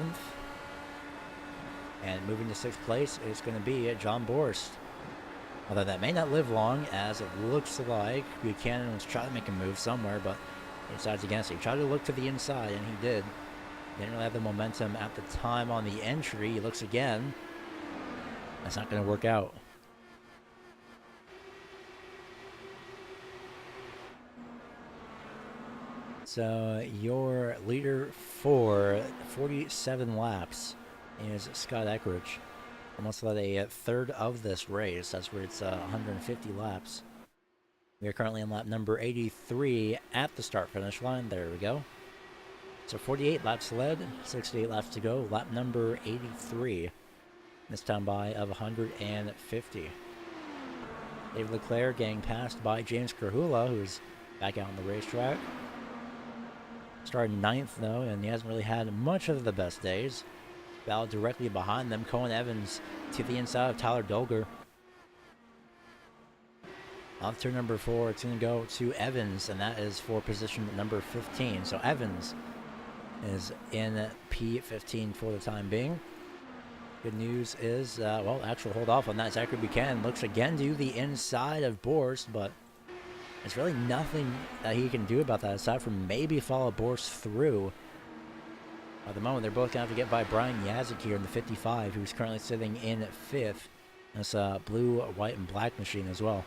And moving to 6th place is going to be John Borst. Although that may not live long, as it looks like Buchanan was trying to make a move somewhere, but he decides against it. He tried to look to the inside, and he did. Didn't really have the momentum at the time on the entry. He looks again. That's not going to work out. So your leader for 47 laps is Scott Eckridge. Almost led a third of this race. That's where it's 150 laps. We are currently on lap number 83 at the start-finish line. There we go. So 48 laps led, 68 laps to go. Lap number 83. This time by of 150. David Leclerc getting passed by James Krahula, who's back out on the racetrack. Started 9th, though, and he hasn't really had much of the best days. Battle directly behind them. Cohen Evans to the inside of Tyler Dolger. Off turn number 4, it's going to go to Evans, and that is for position number 15. So Evans is in P15 for the time being. Good news is, well, actually, hold off on that. Zachary Buchanan looks again to the inside of Borst, but there's really nothing that he can do about that aside from maybe follow Borst through. At the moment, they're both going to have to get by Brian Yazik here in the 55, who's currently sitting in 5th. That's a blue, white, and black machine as well.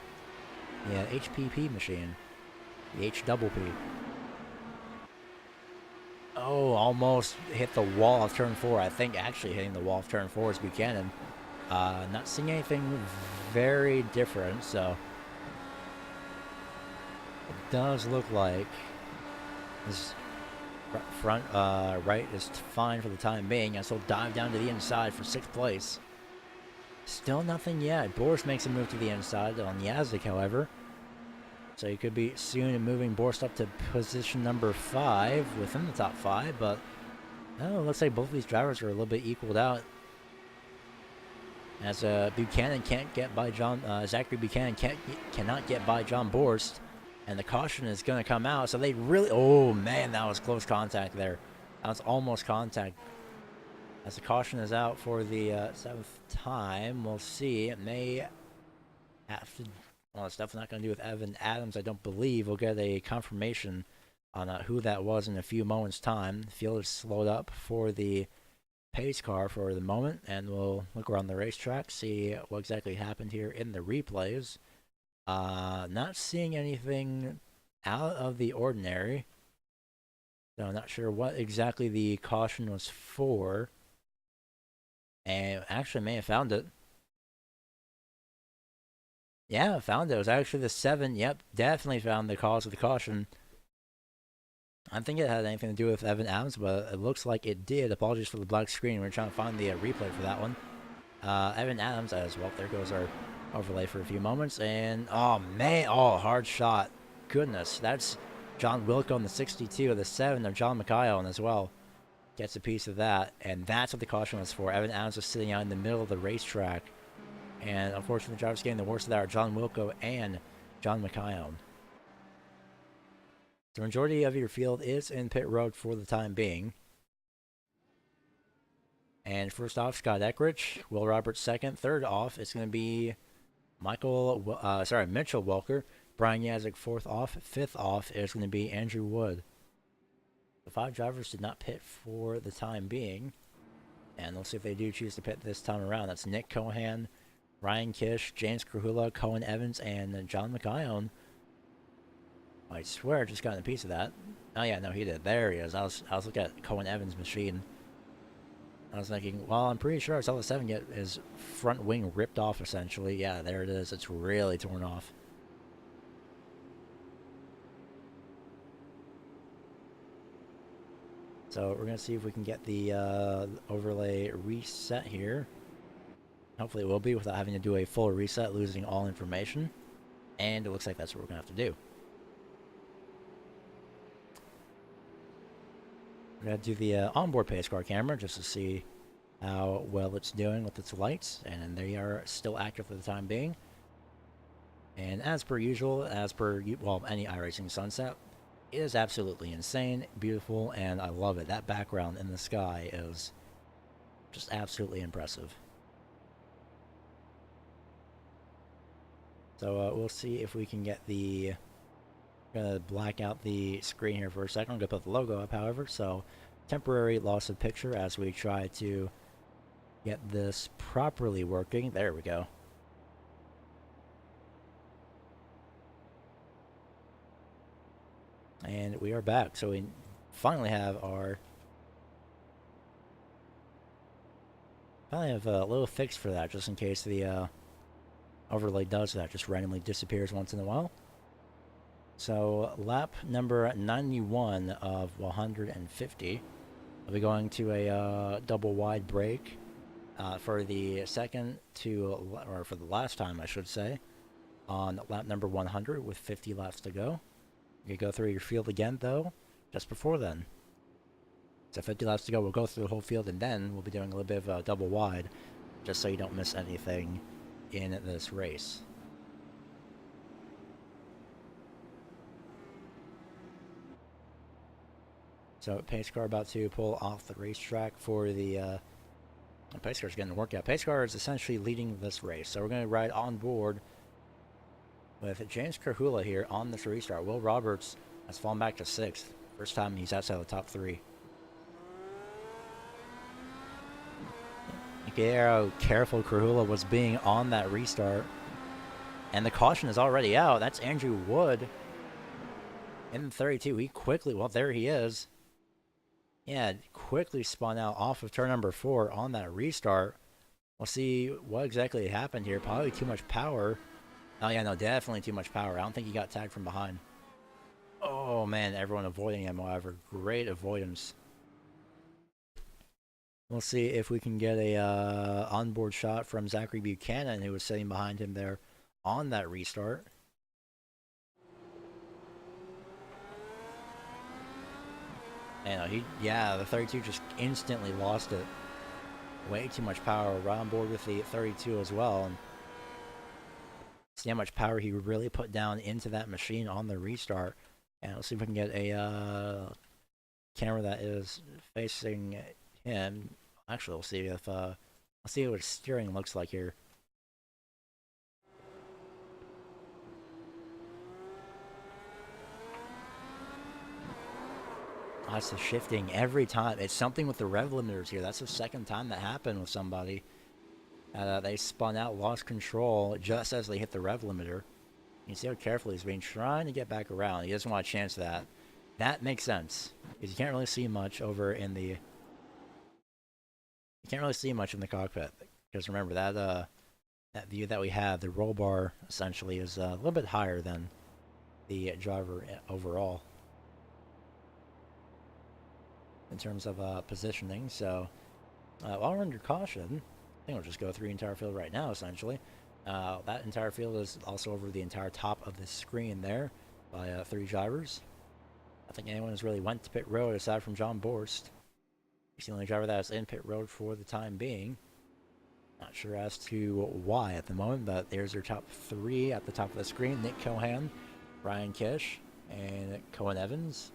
Yeah, HPP machine. The H-double P. Oh, almost hit the wall of turn 4. I think actually hitting the wall of turn 4 is Buchanan. Not seeing anything very different, so it does look like this front right is fine for the time being, and so dive down to the inside for 6th place. Still nothing yet. Borst makes a move to the inside on Yazik, however. So he could be soon moving Borst up to position number 5 within the top 5, but no, it looks like both of these drivers are a little bit equaled out. As Buchanan can't get by Zachary Buchanan cannot get by John Borst. And the caution is going to come out. So they really... Oh, man, that was close contact there. That was almost contact. As the caution is out for the 7th time, we'll see. It may have to... Well, it's definitely not going to do with Evan Adams, I don't believe. We'll get a confirmation on who that was in a few moments' time. The field is slowed up for the pace car for the moment, and we'll look around the racetrack, see what exactly happened here in the replays. Not seeing anything out of the ordinary. So I'm not sure what exactly the caution was for. And actually may have found it. Yeah, found it. It was actually the 7. Yep, definitely found the cause of the caution. I don't think it had anything to do with Evan Adams, but it looks like it did. Apologies for the black screen. We're trying to find the replay for that one. Evan Adams as well. There goes our overlay for a few moments. And, oh, man. Oh, hard shot. Goodness. That's John Wilco on the 62 of the 7 of John McKayon as well. Gets a piece of that. And that's what the caution was for. Evan Adams was sitting out in the middle of the racetrack. And, unfortunately, the drivers getting the worst of that are John Wilco and John McKayon. The majority of your field is in pit road for the time being. And first off, Scott Eckrich. Will Roberts second. Third off, it's going to be Mitchell Welker. Brian Yazik fourth off. Fifth off is going to be Andrew Wood. The 5 drivers did not pit for the time being. And we'll see if they do choose to pit this time around. That's Nick Cohan, Ryan Kish, James Krahula, Cohen Evans, and John McKayon. I swear I just got a piece of that. Oh yeah, no, he did. There he is. I was looking at Cohen Evans' machine. I was thinking, well, I'm pretty sure I saw the 7 get his front wing ripped off, essentially. Yeah, there it is. It's really torn off. So we're going to see if we can get the overlay reset here. Hopefully it will be without having to do a full reset, losing all information. And it looks like that's what we're going to have to do. We're going to do the onboard pace car camera just to see how well it's doing with its lights. And they are still active for the time being. And as per usual, any iRacing Sunset, it is absolutely insane, beautiful, and I love it. That background in the sky is just absolutely impressive. So we'll see if we can get the... I'm going to black out the screen here for a second. I'm going to put the logo up, however. So temporary loss of picture as we try to get this properly working. There we go. And we are back. So we finally have our... finally have a little fix for that, just in case the overlay does that. Just randomly disappears once in a while. So lap number 91 of 150. I'll be going to a double wide break for the for the last time, I should say, on lap number 100 with 50 laps to go. You go through your field again, though, just before then. So 50 laps to go, we'll go through the whole field, and then we'll be doing a little bit of double wide, just so you don't miss anything in this race. So pace car about to pull off the racetrack for the pace car's getting a workout. Pace car is essentially leading this race. So we're going to ride on board with James Krahula here on this restart. Will Roberts has fallen back to 6th. First time he's outside the top 3. Look at how careful Krahula was being on that restart. And the caution is already out. That's Andrew Wood in the 32. He quickly, well, there he is. Yeah, quickly spun out off of turn number 4 on that restart. We'll see what exactly happened here. Probably too much power. Oh, yeah, no, definitely too much power. I don't think he got tagged from behind. Oh, man, everyone avoiding him, however. Great avoidance. We'll see if we can get a onboard shot from Zachary Buchanan, who was sitting behind him there on that restart. And the 32 just instantly lost it. Way too much power. Right on board with the 32 as well. And see how much power he really put down into that machine on the restart. And let's see if we can get a camera that is facing him. Actually, we'll see what his steering looks like here. lots of shifting every time. It's something with the rev limiters here. That's the second time that happened with somebody. They spun out, lost control just as they hit the rev limiter. You see how carefully he's been trying to get back around. He doesn't want a chance of that. That makes sense, because you can't really see much over in the... You can't really see much in the cockpit, because remember, that view that we have, the roll bar, essentially, is a little bit higher than the driver overall in terms of positioning. So, while we're under caution, I think we'll just go through the entire field right now, essentially. That entire field is also over the entire top of the screen there by 3 drivers. I think anyone has really went to pit road aside from John Borst. He's the only driver that is in pit road for the time being. Not sure as to why at the moment, but there's your top 3 at the top of the screen. Nick Cohan, Brian Kish, and Cohen Evans.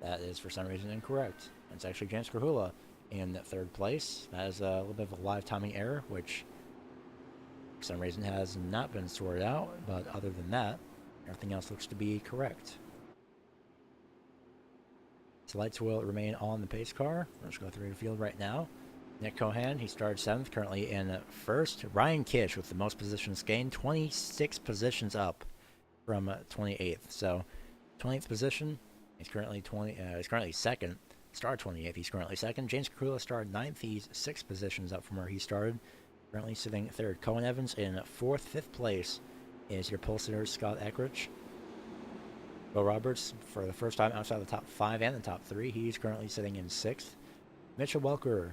That is for some reason incorrect. It's actually James Krahula in 3rd place. That is a little bit of a live timing error, which for some reason has not been sorted out, but other than that, everything else looks to be correct. So lights will remain on the pace car. Let's go through the field right now. Nick Cohan, he started 7th, currently in 1st. Ryan Kish with the most positions gained, 26 positions up from 28th. So 20th position, he's currently 2nd. Started 28th, he's currently 2nd. James Krahula started 9th, he's 6 positions up from where he started. Currently sitting 3rd. Cohen Evans in 4th. 5th place is your pole sitter, Scott Eckrich. Will Roberts, for the first time outside the top 5 and the top 3, he's currently sitting in 6th. Mitchell Welker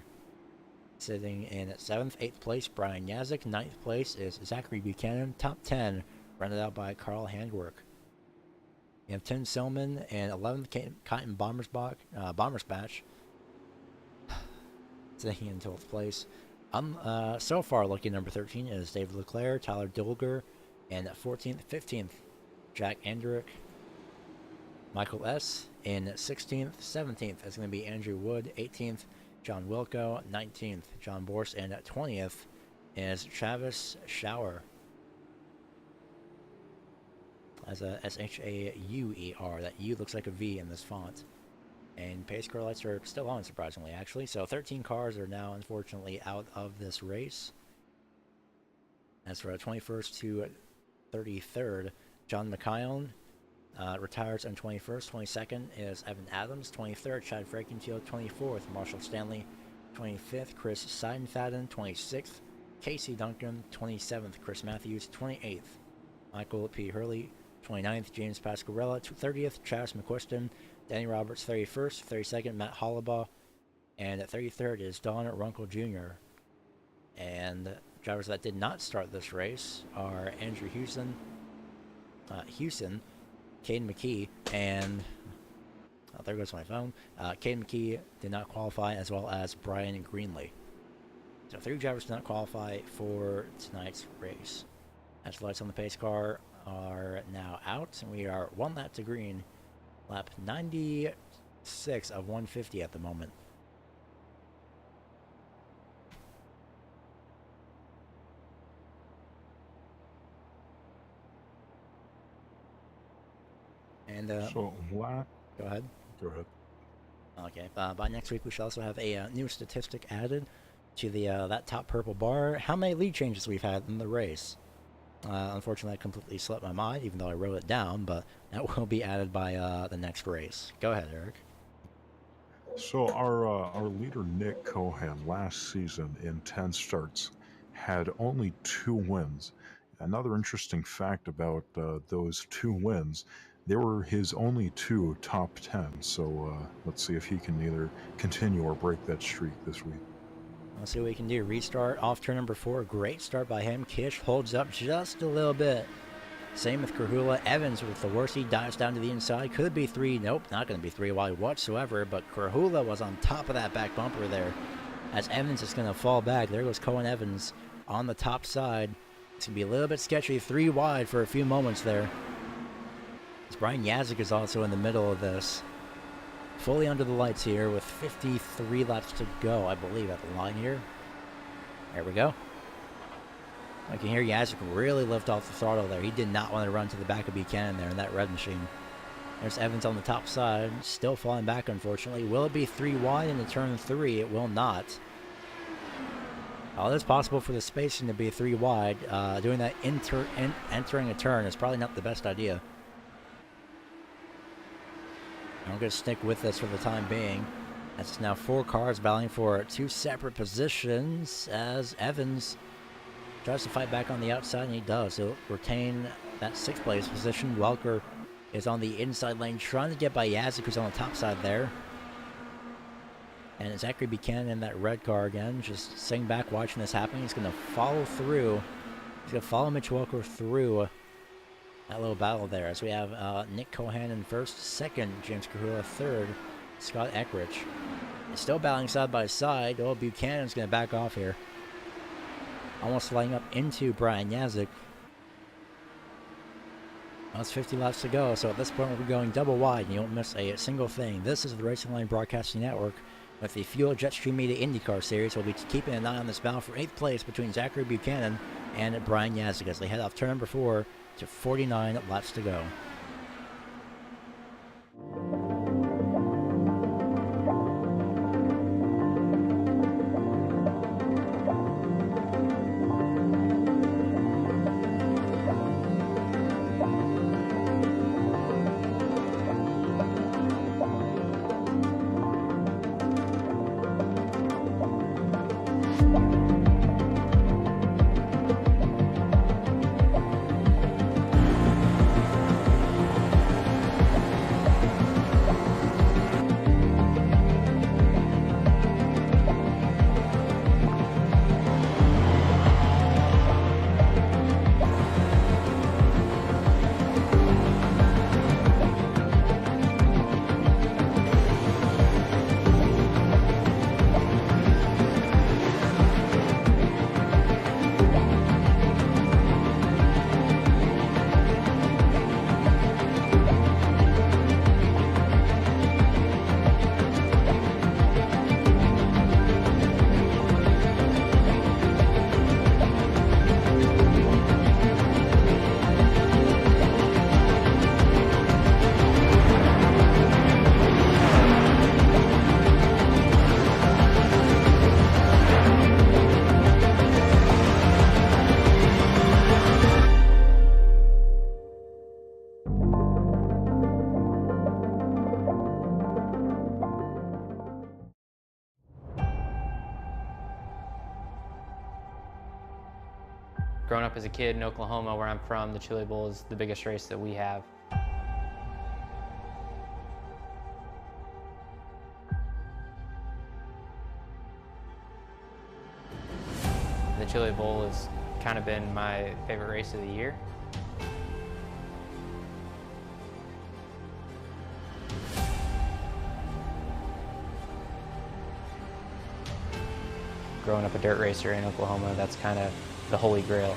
sitting in 7th. 8th place, Brian Yazik. 9th place is Zachary Buchanan. Top 10, rounded out by Carl Handwerk. You have Tim Silman and 11th, Cotton Bommersbach sitting in 12th place. So far, lucky number 13 is David Leclerc, Tyler Dilger, and 14th, 15th, Jack Andrick. Michael S. in 16th, 17th, that's going to be Andrew Wood. 18th, John Wilco. 19th, John Borst. And 20th is Travis Schauer. As a S-H-A-U-E-R. That U looks like a V in this font. And pace car lights are still on, surprisingly, actually. So 13 cars are now, unfortunately, out of this race. As for 21st to 33rd, John McKeown retires on 21st. 22nd is Evan Adams. 23rd, Chad Frankenfield. 24th, Marshall Stanley. 25th, Chris Seidenfaden. 26th, Casey Duncan. 27th, Chris Matthews. 28th, Michael P. Hurley. 29th, James Pasquarella. 30th, Travis McQuiston. Danny Roberts, 31st. 32nd, Matt Hollabaugh. And 33rd is Don Runkle Jr. And drivers that did not start this race are Andrew Houston, Caden McKee, and there goes my phone. Caden McKee did not qualify, as well as Brian Greenlee. So 3 drivers did not qualify for tonight's race. As the lights on the pace car are now out, and we are 1 lap to green. Lap 96 of 150 at the moment. And
so
go ahead.
Go ahead.
Okay. By next week, we should also have a new statistic added to the that top purple bar. How many lead changes we've had in the race? Unfortunately, I completely slipped my mind, even though I wrote it down. But that will be added by the next race. Go ahead, Eric.
So our leader Nick Cohan last season in 10 starts had only 2 wins. Another interesting fact about those 2 wins, they were his only 2 top 10. So let's see if he can either continue or break that streak this week.
Let's see what we can do. Restart off turn number 4. Great start by him. Kish holds up just a little bit. Same with Krahula. Evans with the worst. He dives down to the inside. Could be 3. Nope, not going to be 3 wide whatsoever. But Krahula was on top of that back bumper there. As Evans is going to fall back. There goes Cohen Evans on the top side. It's going to be a little bit sketchy. 3 wide for a few moments there. As Brian Yazik is also in the middle of this. Fully under the lights here with 53 laps to go, I believe, at the line here. There we go. I can hear Yazik really lift off the throttle there. He did not want to run to the back of Buchanan there in that red machine. There's Evans on the top side, still falling back, unfortunately. Will it be 3 wide into turn 3? It will not. It is possible for the spacing to be 3 wide. Doing that entering a turn is probably not the best idea. I'm going to stick with this for the time being. That's now 4 cars battling for 2 separate positions as Evans tries to fight back on the outside, and he does. He'll retain that 6th place position. Welker is on the inside lane trying to get by Yazik, who's on the top side there. And Zachary Buchanan in that red car again, just sitting back watching this happen. He's going to follow through. He's going to follow Mitch Welker through that little battle there, as we have Nick Cohan in first, second James Kahula, third Scott Eckrich. Still battling side by side. Oh, Buchanan's going to back off here. Almost laying up into Brian Yazik. Well, it's 50 laps to go, so at this point we'll be going double wide, and you won't miss a single thing. This is the Racing Line Broadcasting Network with the Fuel Jetstream Media IndyCar Series. We'll be keeping an eye on this battle for 8th place between Zachary Buchanan and Brian Yazik as they head off turn number 4 to 49 laps to go.
Growing up as a kid in Oklahoma, where I'm from, the Chili Bowl is the biggest race that we have. The Chili Bowl has kind of been my favorite race of the year. Growing up a dirt racer in Oklahoma, that's kind of the holy grail.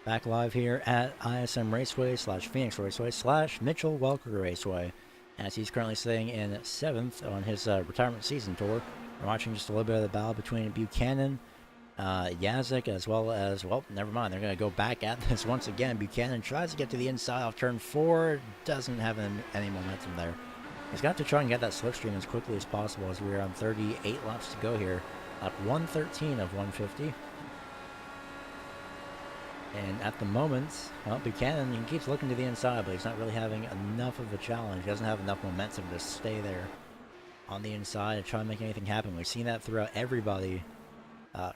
Back live here at ISM Raceway / Phoenix Raceway / Mitchell Welker Raceway, as he's currently sitting in 7th on his retirement season tour. We're watching just a little bit of the battle between Buchanan Yazik, as well as, well, never mind. They're going to go back at this once again. Buchanan tries to get to the inside off turn 4. Doesn't have any momentum there. He's got to try and get that slipstream as quickly as possible as we're on 38 laps to go here. Lap 113 of 150. And at the moment, well, Buchanan, he keeps looking to the inside, but he's not really having enough of a challenge. He doesn't have enough momentum to stay there on the inside and try and make anything happen. We've seen that throughout everybody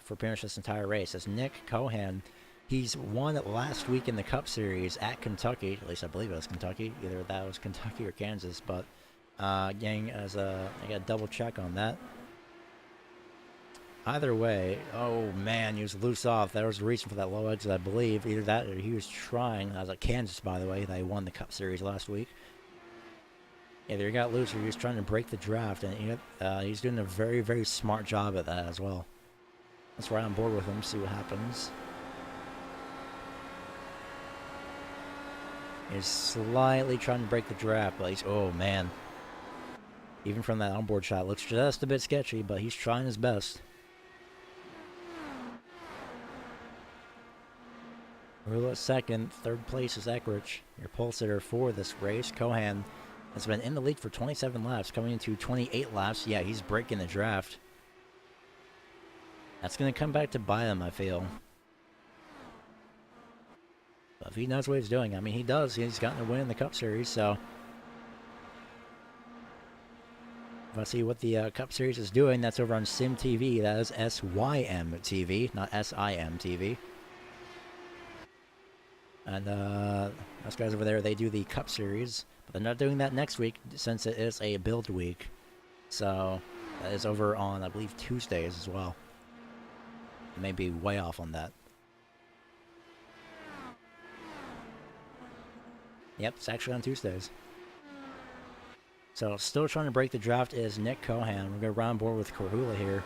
for pretty much this entire race. As Nick Cohan, he's won last week in the Cup Series at Kentucky. At least I believe it was Kentucky. Either that was Kentucky or Kansas. But gang, I got a double check on that. Either way, oh man, he was loose off. There was a reason for that low exit, I believe. Either that or he was trying. That was at Kansas, by the way. They won the Cup Series last week. Either he got loose or he was trying to break the draft, and he's doing a very, very smart job at that as well. Let's ride on board with him, see what happens. He's slightly trying to break the draft, but he's, oh man. Even from that onboard shot, looks just a bit sketchy, but he's trying his best. Rula second, third place is Eckrich, your pole sitter for this race. Cohan has been in the lead for 27 laps, coming into 28 laps. Yeah, he's breaking the draft. That's going to come back to bite him, I feel. But if he knows what he's doing, I mean, he does. He's gotten a win in the Cup Series, so. If I see what the Cup Series is doing, that's over on Sim TV. That is SYM TV, not SIM TV. And those guys over there, they do the Cup Series. But they're not doing that next week since it is a build week. So that is over on, I believe, Tuesdays as well. I may be way off on that. Yep, it's actually on Tuesdays. So still trying to break the draft is Nick Cohan. We're going to round board with Korhula here.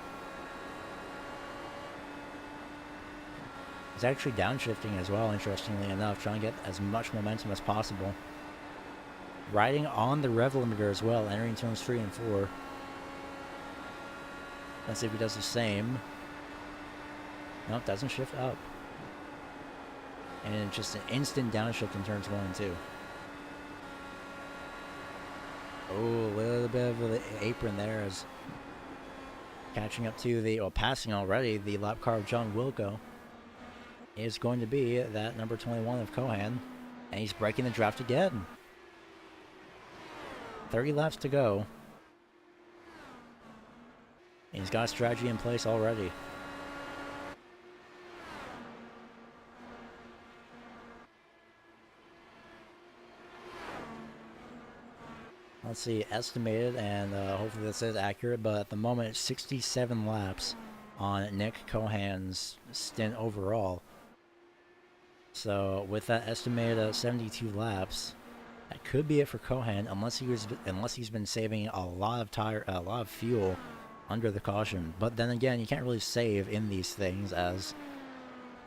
He's actually downshifting as well, interestingly enough, trying to get as much momentum as possible. Riding on the rev limiter as well, entering turns 3 and 4. Let's see if he does the same. Nope, doesn't shift up. And just an instant downshift in turns 1 and 2. Oh, a little bit of the apron there as catching up to the, or passing already, the lap car of John Wilco is going to be that number 21 of Cohan. And he's breaking the draft again. 30 laps to go. And he's got a strategy in place already. Let's see, estimated, and hopefully this is accurate, but at the moment it's 67 laps on Nick Cohan's stint overall. So with that estimated 72 laps, that could be it for Cohan, unless he's been saving a lot of fuel under the caution. But then again, you can't really save in these things, as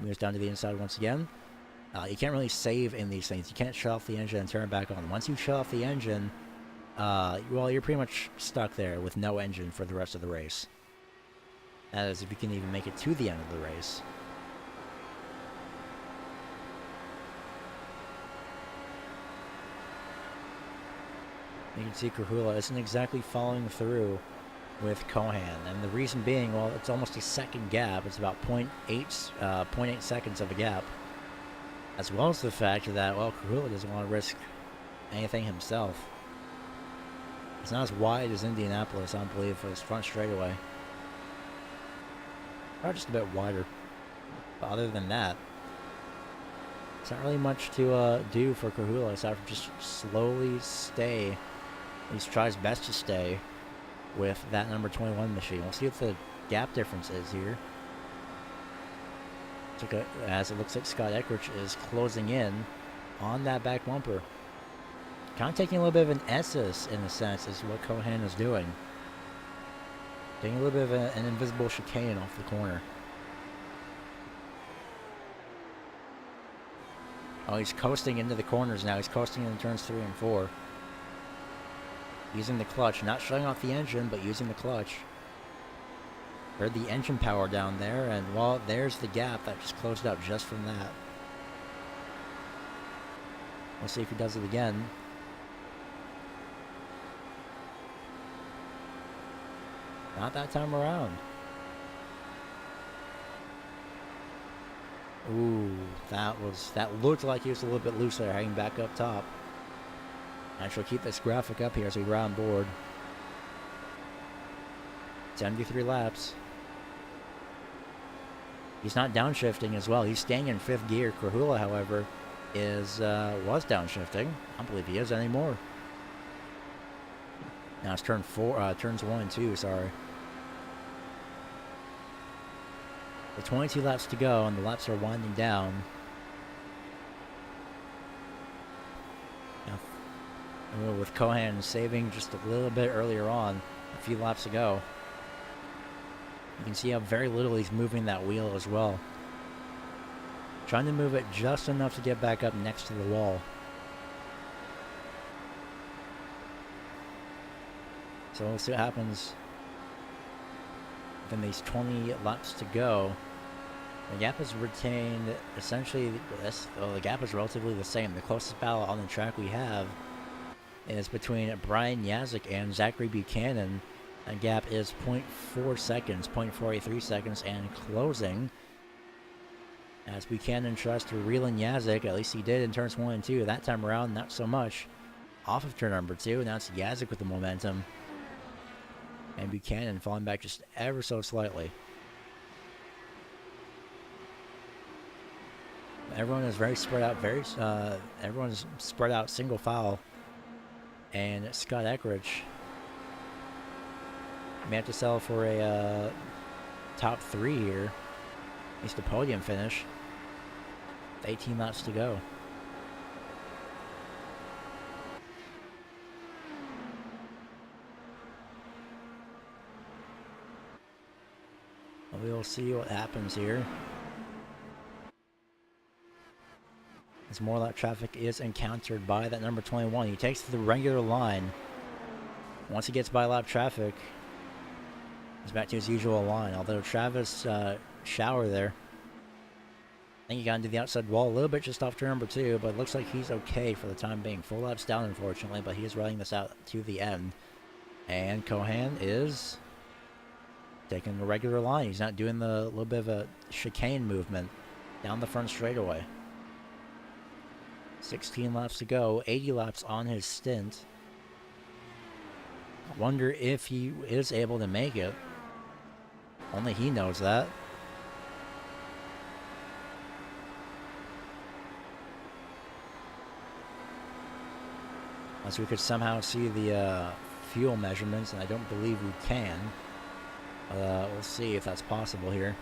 moves down to the inside once again. You can't really save in these things. You can't shut off the engine and turn it back on. Once you shut off the engine, well, you're pretty much stuck there with no engine for the rest of the race. That is, if you can even make it to the end of the race. You can see Korhula isn't exactly following through with Cohan, and the reason being, well, it's almost a second gap. It's about 0.8 seconds of a gap, as well as the fact that, well, Korhula doesn't want to risk anything himself. It's not as wide as Indianapolis, I don't believe, for his front straightaway. Or just a bit wider. But other than that, it's not really much to do for Korhula, aside from just slowly stay. At least tries best to stay with that number 21 machine. We'll see what the gap difference is here. As it looks like Scott Eckrich is closing in on that back bumper. Kind of taking a little bit of an SS, in a sense, is what Cohan is doing. Taking a little bit of an invisible chicane off the corner. Oh, he's coasting into the corners now. He's coasting into turns 3 and 4. Using the clutch. Not shutting off the engine, but using the clutch. Heard the engine power down there, and well, there's the gap that just closed out just from that. We'll see if he does it again. Not that time around. Ooh, that looked like he was a little bit loose there, hanging back up top. I shall keep this graphic up here as we round board. 73 laps. He's not downshifting as well. He's staying in 5th gear. Krahula, however, was downshifting. I don't believe he is anymore. Now it's turns 1 and 2, sorry. With 22 laps to go, and the laps are winding down. Now, with Cohan saving just a little bit earlier on, a few laps ago. You can see how very little he's moving that wheel as well. Trying to move it just enough to get back up next to the wall. So we'll see what happens within these 20 laps to go. The gap is retained essentially, the gap is relatively the same. The closest battle on the track we have is between Brian Yazik and Zachary Buchanan. That gap is 0.4 seconds, 0.483 seconds, and closing. As Buchanan tries to reel in Yazik, at least he did in turns 1 and 2. That time around, not so much. Off of turn number 2, now it's Yazik with the momentum. And Buchanan falling back just ever so slightly. Everyone is very spread out, everyone's spread out single file. And Scott Eckridge may have to settle for a top 3 here. At least a podium finish. With 18 laps to go. We'll see what happens here. As more lap traffic is encountered by that number 21. He takes the regular line. Once he gets by lap traffic, he's back to his usual line. Although Travis Shower there, I think he got into the outside wall a little bit just off turn number 2, but it looks like he's okay for the time being. 4 laps down, unfortunately, but he is riding this out to the end. And Cohan is taking the regular line. He's not doing the little bit of a chicane movement down the front straightaway. 16 laps to go, 80 laps on his stint. I wonder if he is able to make it. Only he knows that. Unless we could somehow see the fuel measurements, and I don't believe we can. We'll see if that's possible here.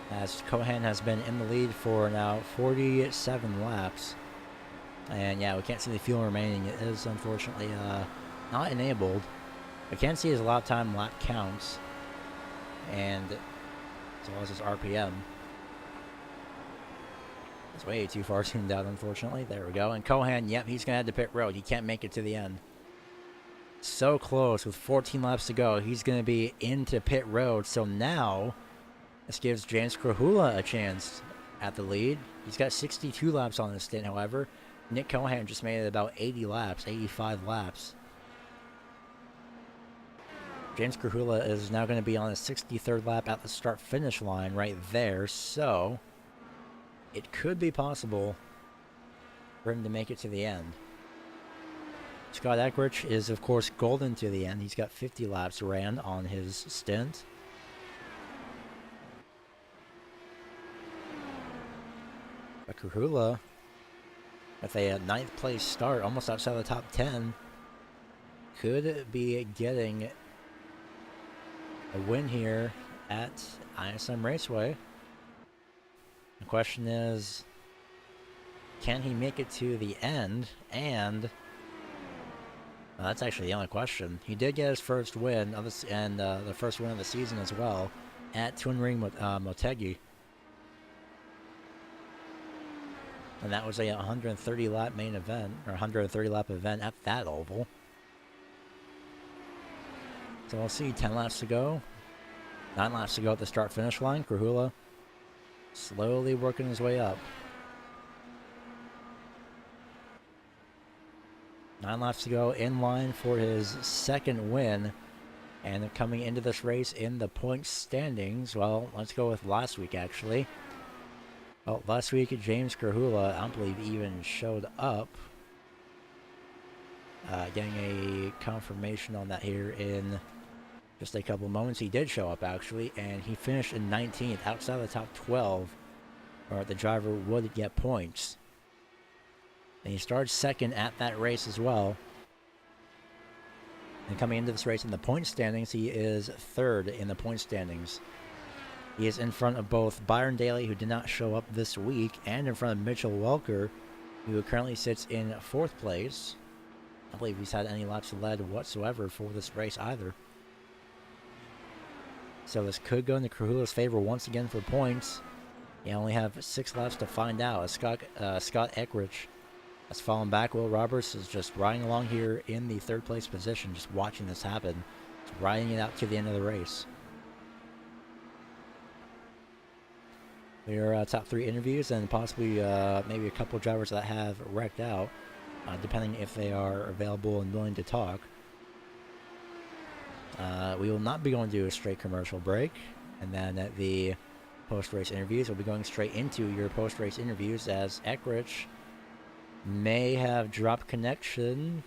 As Cohan has been in the lead for now 47 laps. And yeah, we can't see the fuel remaining. It is unfortunately not enabled. We can see his lap time, lap counts, and as well as his RPM. It's way too far zoomed out, unfortunately. There we go. And Cohan, yep, he's going to head to pit road. He can't make it to the end. So close with 14 laps to go. He's going to be into pit road. So now this gives James Krahula a chance at the lead. He's got 62 laps on his stint, however. Nick Cohan just made it about 80 laps, 85 laps. James Krahula is now going to be on his 63rd lap at the start-finish line right there. So it could be possible for him to make it to the end. Scott Eckridge is, of course, golden to the end. He's got 50 laps ran on his stint. But Krahula, with a 9th place start, almost outside the top 10, could be getting a win here at ISM Raceway. The question is, can he make it to the end? And that's actually the only question. He did get his first win, and the first win of the season as well, at Twin Ring Motegi. And that was a 130 lap main event, or 130 lap event at that oval. So we'll see. 10 laps to go. 9 laps to go at the start-finish line. Krahula slowly working his way up. 9 laps to go, in line for his second win. And coming into this race in the points standings, well, let's go with last week, actually. Well, last week, James Krahula, I don't believe, even showed up. Getting a confirmation on that here in just a couple moments. He did show up, actually, and he finished in 19th, outside of the top 12, where the driver would get points. And he started second at that race as well. And coming into this race in the point standings, he is third in the point standings. He is in front of both Byron Daly, who did not show up this week, and in front of Mitchell Welker, who currently sits in 4th place. I don't believe he's had any laps led whatsoever for this race either. So this could go into Krahula's favor once again for points. You only have 6 laps to find out. As Scott Eckrich has fallen back. Will Roberts is just riding along here in the 3rd place position, just watching this happen. Just riding it out to the end of the race. There are top 3 interviews and possibly maybe a couple drivers that have wrecked out, depending if they are available and willing to talk. We will not be going to do a straight commercial break, and then at the post-race interviews, we'll be going straight into your post-race interviews as Eckrich may have dropped connection.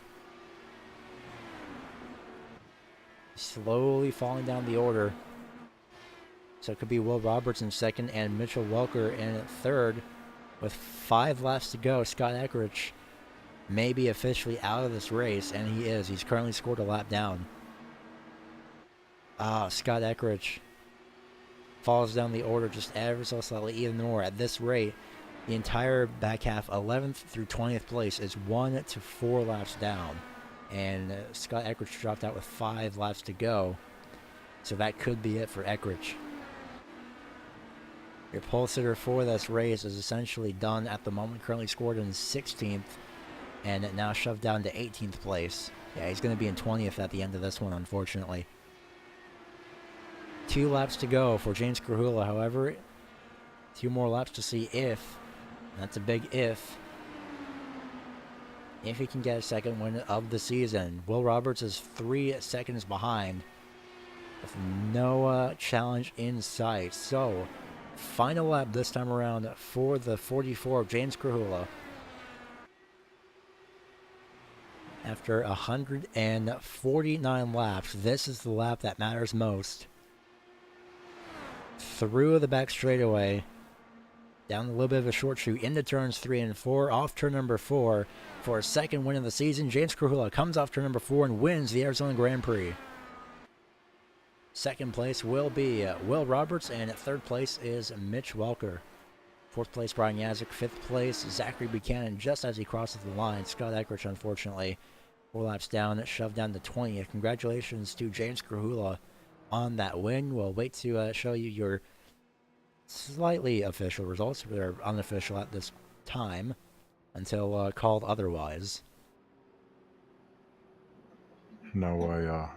Slowly falling down the order. So it could be Will Roberts in 2nd and Mitchell Welker in 3rd. With 5 laps to go, Scott Eckrich may be officially out of this race, and he is. He's currently scored a lap down. Scott Eckrich falls down the order just ever so slightly, even more. At this rate, the entire back half, 11th through 20th place, is 1 to 4 laps down. And Scott Eckrich dropped out with 5 laps to go. So that could be it for Eckrich. Your pole sitter for this race is essentially done at the moment, currently scored in 16th, and now shoved down to 18th place. Yeah, he's going to be in 20th at the end of this one, unfortunately. 2 laps to go for James Krahula, however. 2 more laps to see if, and that's a big if he can get a second win of the season. Will Roberts is 3 seconds behind, with no challenge in sight. So, final lap this time around for the 44 of James Krahula. After 149 laps, this is the lap that matters most. Through the back straightaway, down a little bit of a short chute, into turns 3 and 4, off turn number 4 for a second win of the season. James Krahula comes off turn number 4 and wins the Arizona Grand Prix. 2nd place will be Will Roberts, and at 3rd place is Mitch Welker. 4th place, Brian Yazek. 5th place, Zachary Buchanan, just as he crosses the line. Scott Eckrich, unfortunately, 4 laps down, shoved down to 20th. Congratulations to James Krahula on that win. We'll wait to show you your slightly official results. They're unofficial at this time until called otherwise.
Now,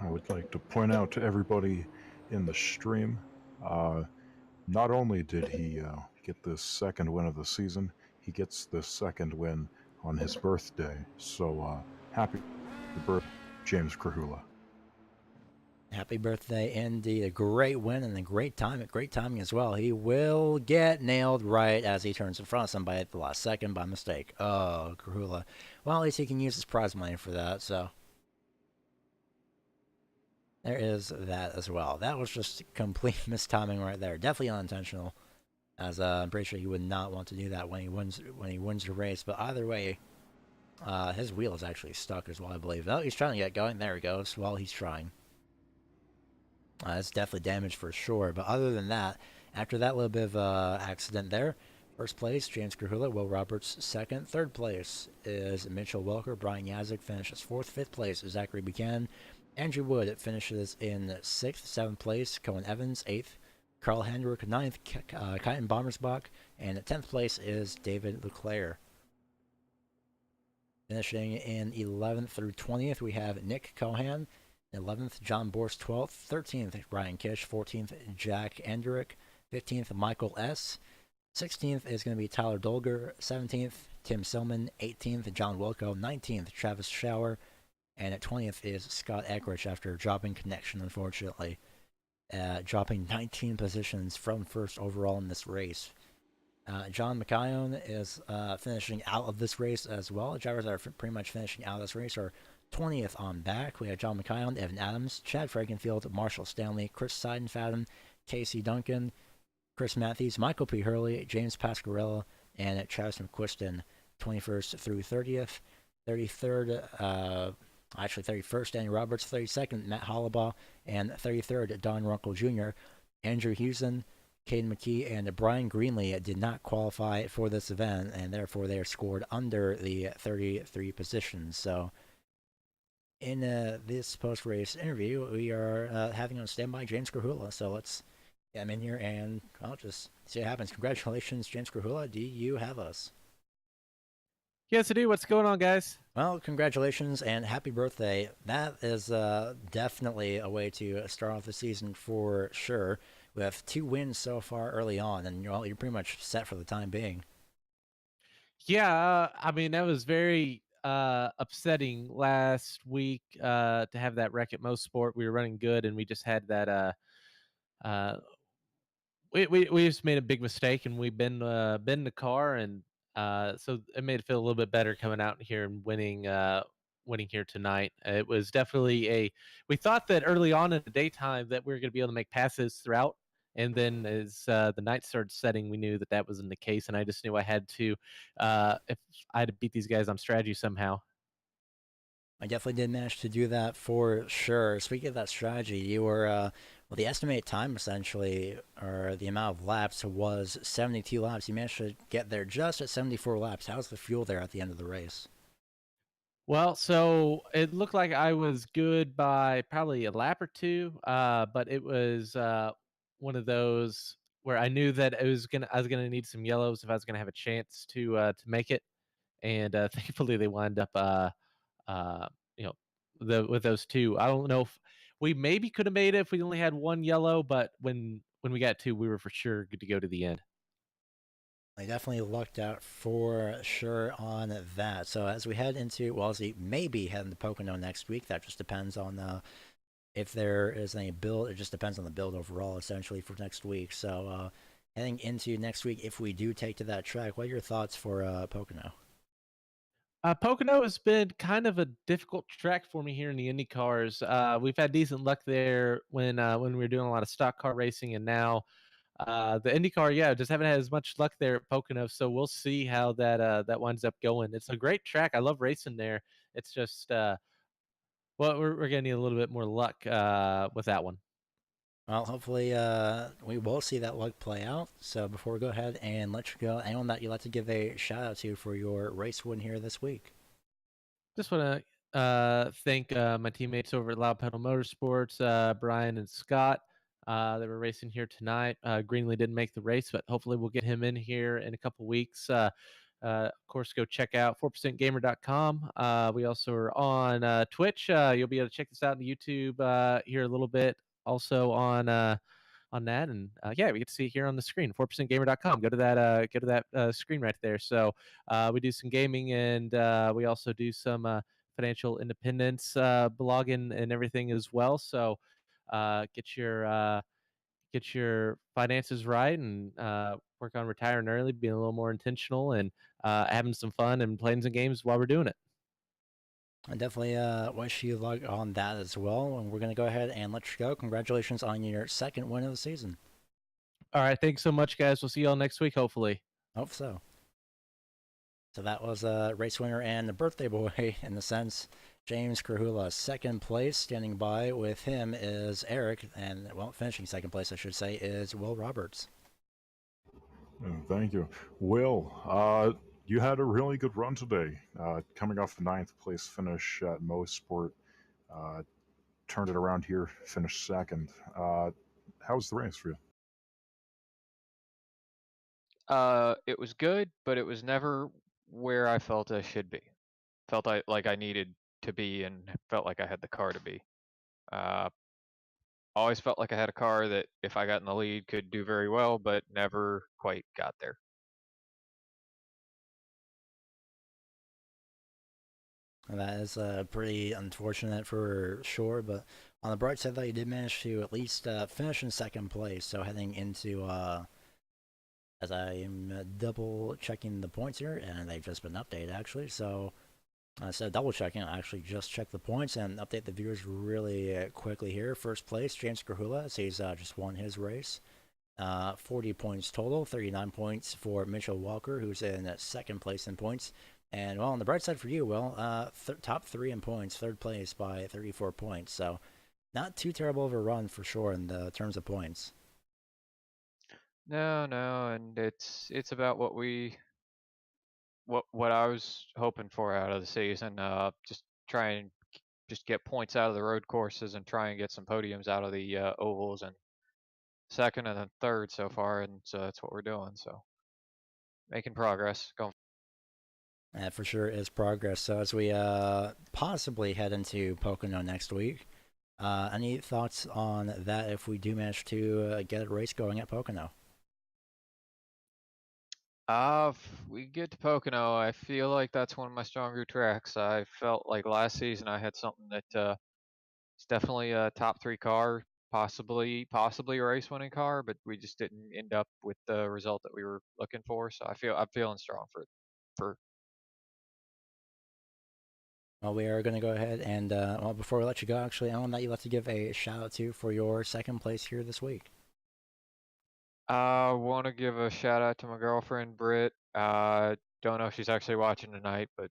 I would like to point out to everybody in the stream, not only did he get this 2nd win of the season, he gets this 2nd win on his birthday. So, happy birthday, James Krahula.
Happy birthday, indeed. A great win and a great timing as well. He will get nailed right as he turns in front of somebody at the last second by mistake. Oh, Krahula. Well, at least he can use his prize money for that, so there is that as well. That was just complete mistiming right there. Definitely unintentional, as I'm pretty sure he would not want to do that when he wins the race. But either way, his wheel is actually stuck as well, I believe. Oh, he's trying to get going. There he goes. While he's trying. It's definitely damaged for sure. But other than that, after that little bit of accident there, 1st place, James Krahula. Will Roberts 2nd. 3rd place is Mitchell Welker. Brian Yazek finishes 4th. 5th place is Zachary Buchanan. Andrew Wood finishes in 6th. 7th place, Cohen Evans. 8th, Carl Hendrick. 9th, Kyton Bommersbach. And 10th place is David Leclerc. Finishing in 11th through 20th, we have Nick Cohan. 11th, John Borst 12th. 13th, Ryan Kish. 14th, Jack Enderick. 15th, Michael S. 16th is going to be Tyler Dolger. 17th, Tim Silman. 18th, John Wilco. 19th, Travis Shower. And at 20th is Scott Eckrich after dropping connection, unfortunately. Dropping 19 positions from first overall in this race. John McKeown is finishing out of this race as well. Drivers that are pretty much finishing out of this race are 20th on back. We have John McKeown, Evan Adams, Chad Frankenfield, Marshall Stanley, Chris Seidenfaden, Casey Duncan, Chris Matthews, Michael P. Hurley, James Pasquarella, and Travis McQuiston, 21st through 30th. 33rd, actually 31st, Danny Roberts. 32nd, Matt Hollabaugh, and 33rd, Don Runkle Jr. Andrew Hewson, Caden McKee, and Brian Greenlee did not qualify for this event, and therefore they are scored under the 33 positions. So in this post-race interview, we are having on standby James Krahula. So let's get him in here, and I'll just see what happens. Congratulations, James Krahula. Do you have us?
Yes, I do. What's going on, guys?
Well, congratulations and happy birthday. That is definitely a way to start off the season for sure. We have 2 wins so far early on, and you're pretty much set for the time being.
Yeah, I mean, that was very upsetting last week to have that wreck at Most Sport. We were running good, and we just had that. We just made a big mistake, and we've been in the car, and so it made it feel a little bit better coming out here and winning here tonight. It was definitely we thought that early on in the daytime that we were going to be able to make passes throughout. And then as the night started setting, we knew that that wasn't the case. And I just knew I had to, if I had to beat these guys on strategy somehow.
I definitely did manage to do that for sure. Speaking of that strategy, you were, well, the estimated time essentially, or the amount of laps was 72 laps. You managed to get there just at 74 laps. How's the fuel there at the end of the race?
Well, so it looked like I was good by probably a lap or two, but it was one of those where I knew that I was gonna need some yellows if I was gonna have a chance to make it, and thankfully they wind up uh, you know with those two. I don't know if we maybe could have made it if we only had one yellow, but when we got two, we were for sure good to go to the end.
I definitely lucked out for sure on that. So as we head into, well, as we maybe head into Pocono next week, that just depends on if there is any build. It just depends on the build overall, essentially, for next week. So heading into next week, if we do take to that track, what are your thoughts for Pocono?
Pocono has been kind of a difficult track for me here in the Indy cars. We've had decent luck there when we were doing a lot of stock car racing, and now the IndyCar, yeah, just haven't had as much luck there at Pocono. So we'll see how that winds up going. It's a great track. I love racing there. It's just well, we're gonna need a little bit more luck with that one.
Well, hopefully we will see that luck play out. So before we go ahead and let you go, anyone that you'd like to give a shout out to for your race win here this week?
Just want to thank my teammates over at Loud Pedal Motorsports, Brian and Scott. They were racing here tonight. Greenlee didn't make the race, but hopefully we'll get him in here in a couple weeks. Of course, go check out 4percentgamer.com. We also are on Twitch. You'll be able to check this out on YouTube here a little bit. Also on that, and yeah, we get to see it here on the screen. 4percentgamer.com. Go to that screen right there. So we do some gaming, and we also do some financial independence blogging and everything as well. So get your finances right and work on retiring early, being a little more intentional, and having some fun and playing some games while we're doing it.
I definitely wish you luck on that as well. And we're going to go ahead and let you go. Congratulations on your second win of the season.
All right. Thanks so much, guys. We'll see you all next week, hopefully.
Hope so. So that was a race winner and the birthday boy, in a sense, James Krahula. Second place, standing by with him is Eric. And, well, finishing second place, I should say, is Will Roberts.
Thank you. Will, you had a really good run today. Coming off the 9th place finish at Most Sport, turned it around here, finished second. How was the race for you?
It was good, but it was never where I felt I should be. Felt like I needed to be, and felt like I had the car to be. Always felt like I had a car that, if I got in the lead, could do very well, but never quite got there.
And that is pretty unfortunate for sure, but on the bright side, though, you did manage to at least finish in second place. So heading into, as I am double checking the points here, and they've just been updated actually. So instead of double checking, I actually just check the points and update the viewers really quickly here. First place, James Grahula, so he's just won his race. 40 points total, 39 points for Mitchell Walker, who's in second place in points. And, well, on the bright side for you, well, top 3 in points, third place by 34 points. So not too terrible of a run for sure in the terms of points.
No, and it's about what I was hoping for out of the season. Just try and just get points out of the road courses and try and get some podiums out of the ovals, and second and then third so far, and so that's what we're doing. So making progress. Going.
That for sure is progress. So as we possibly head into Pocono next week, any thoughts on that if we do manage to get a race going at Pocono?
If we get to Pocono, I feel like that's one of my stronger tracks. I felt like last season I had something that it's definitely a top 3 car, possibly a race winning car, but we just didn't end up with the result that we were looking for. So I'm feeling strong for.
Well, we are going to go ahead and, well, before we let you go, actually, Alan, that you'd like to give a shout out to for your second place here this week.
I want to give a shout out to my girlfriend Britt. Don't know if she's actually watching tonight, but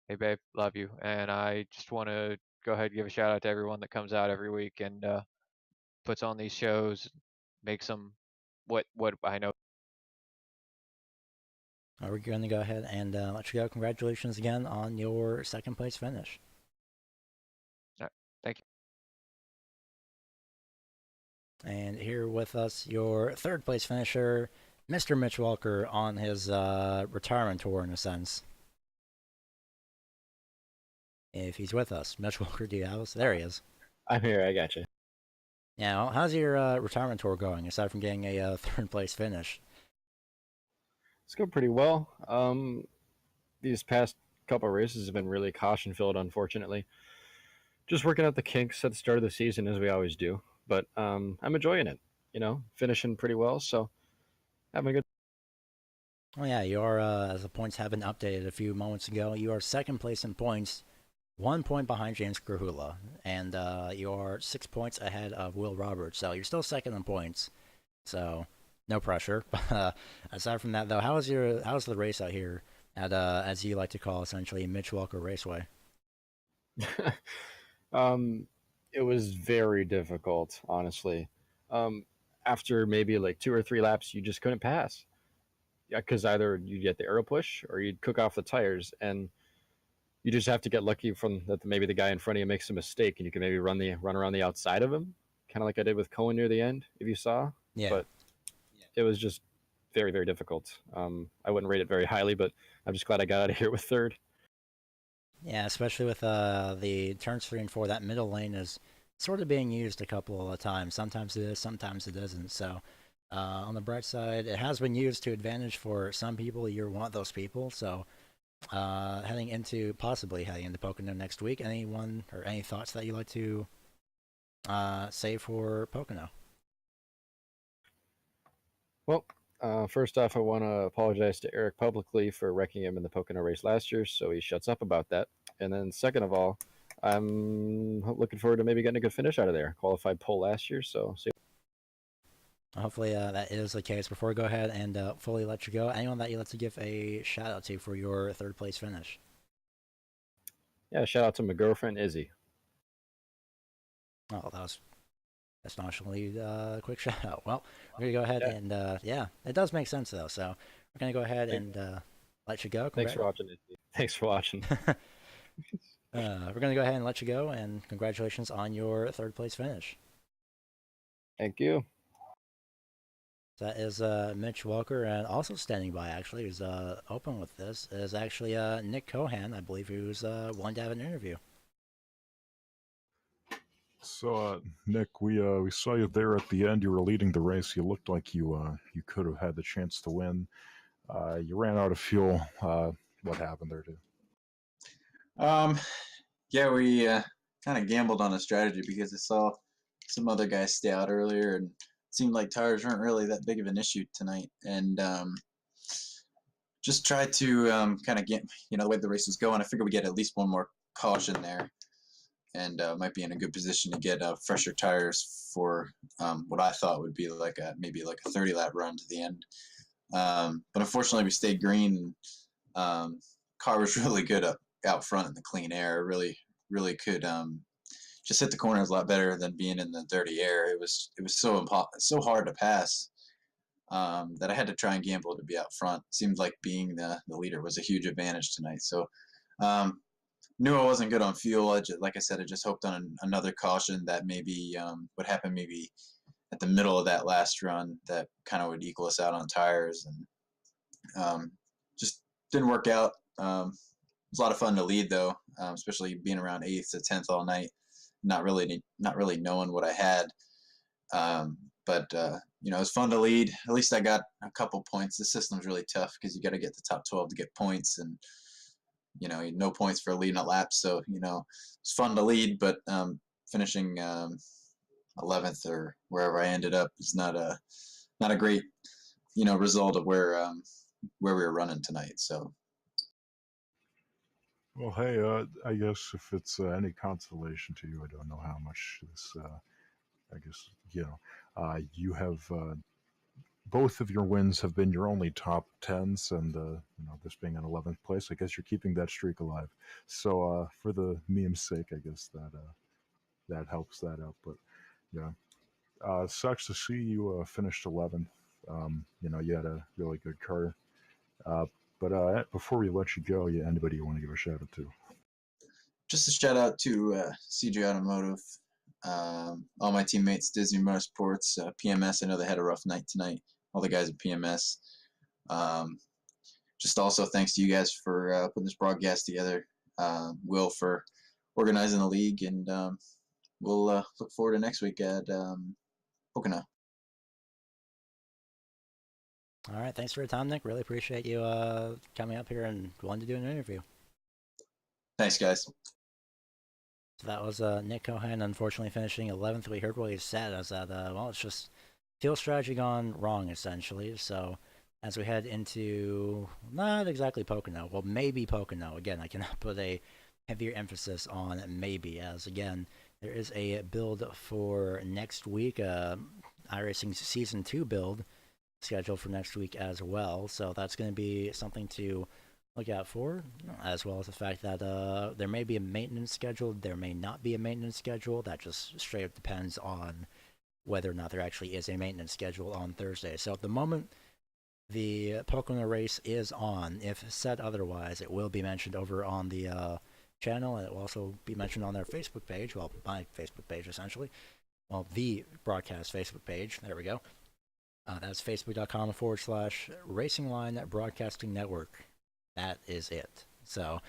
hey, babe, love you. And I just want to go ahead and give a shout out to everyone that comes out every week and puts on these shows, makes them what I know.
We're going to go ahead and let you go. Congratulations again on your second place finish.
All right, thank you.
And here with us, your third place finisher, Mr. Mitch Walker, on his retirement tour in a sense. If he's with us, Mitch Walker, do you have us? There he is.
I'm here. I got you.
Now, how's your retirement tour going, aside from getting a third place finish?
It's going pretty well. These past couple of races have been really caution filled, unfortunately. Just working out the kinks at the start of the season, as we always do. But I'm enjoying it. Finishing pretty well. So having a good.
Oh yeah, you are, as the points have been updated a few moments ago, you are second place in points, 1 point behind James Grahula, and you are 6 points ahead of Will Roberts. So you're still second in points. So no pressure. Aside from that, though, how's the race out here at as you like to call essentially Mitch Walker Raceway?
It was very difficult, honestly. After maybe like 2 or 3 laps, you just couldn't pass. Yeah, because either you get the aero push or you'd cook off the tires, and you just have to get lucky from that. Maybe the guy in front of you makes a mistake, and you can maybe run around the outside of him, kind of like I did with Cohen near the end, if you saw.
Yeah.
But it was just very, very difficult. I wouldn't rate it very highly, but I'm just glad I got out of here with third.
Yeah, especially with the turns 3 and 4, that middle lane is sort of being used a couple of times. Sometimes it is, sometimes it isn't. So on the bright side, it has been used to advantage for some people. You're one of those people. So possibly heading into Pocono next week, anyone or any thoughts that you'd like to say for Pocono?
Well, first off, I want to apologize to Eric publicly for wrecking him in the Pocono race last year, so he shuts up about that. And then second of all, I'm looking forward to maybe getting a good finish out of there. Qualified pole last year, so see.
Hopefully that is the case. Before we go ahead and fully let you go, anyone that you'd like to give a shout out to for your third place finish?
Yeah, shout out to my girlfriend, Izzy.
Oh, that's nonchalantly a quick shout out. Well, we're going to go ahead and, yeah, it does make sense, though. So we're going to go ahead and let you go.
Thanks for watching, Izzy. Thanks for watching.
We're going to go ahead and let you go, and congratulations on your third place finish.
Thank you.
That is Mitch Walker, and also standing by, actually, who's open with this, is actually Nick Cohan, I believe, who's willing to have an interview.
So, Nick, we saw you there at the end. You were leading the race. You looked like you could have had the chance to win. You ran out of fuel. What happened there, dude?
Yeah, we kind of gambled on a strategy because I saw some other guys stay out earlier, and it seemed like tires weren't really that big of an issue tonight. And just tried to kind of get, the way the race was going. I figured we get at least one more caution there, and might be in a good position to get fresher tires for what I thought would be maybe like a 30-lap run to the end. But unfortunately, we stayed green. And, car was really good out front in the clean air. Really could just hit the corners a lot better than being in the dirty air. It was so hard to pass that I had to try and gamble to be out front. Seemed like being the leader was a huge advantage tonight. So knew I wasn't good on fuel. Like I said, I just hoped on another caution that maybe would happen maybe at the middle of that last run that kind of would equal us out on tires, and just didn't work out. It was a lot of fun to lead though, especially being around 8th to 10th all night, not really knowing what I had. But it was fun to lead. At least I got a couple points. The system's really tough because you got to get the top 12 to get points, and no points for leading a lap. So it's fun to lead, but finishing 11th or wherever I ended up is not a great result of where we were running tonight. So.
Well, hey, I guess if it's any consolation to you, I don't know how much this. I guess you have both of your wins have been your only top tens, and this being an 11th place, I guess you're keeping that streak alive. So for the meme's sake, I guess that helps that out. But yeah, sucks to see you finished 11th. You had a really good car. But before we let you go, anybody you want to give a shout out to?
Just a shout out to CJ Automotive, all my teammates, Disney Motorsports, PMS. I know they had a rough night tonight. All the guys at PMS. Just also thanks to you guys for putting this broadcast together. Will for organizing the league, and we'll look forward to next week at Pocono.
All right, thanks for your time, Nick. Really appreciate you coming up here and wanting to do an interview.
Thanks, guys.
So that was Nick Cohan, unfortunately finishing 11th. We heard what he said as that, it's just fuel strategy gone wrong, essentially. So as we head into, not exactly Pocono, well, maybe Pocono. Again, I cannot put a heavier emphasis on maybe, as again, there is a build for next week, iRacing's Season 2 build scheduled for next week as well. So that's going to be something to look out for, as well as the fact that there may be a maintenance schedule, there may not be a maintenance schedule. That just straight up depends on whether or not there actually is a maintenance schedule on Thursday. So at the moment, the Pocono race is on. If said otherwise, it will be mentioned over on the channel, and it will also be mentioned on their Facebook page. Well, my Facebook page, essentially. Well, the broadcast Facebook page. There we go. That's facebook.com/Racing Line Broadcasting Network. That is it. So,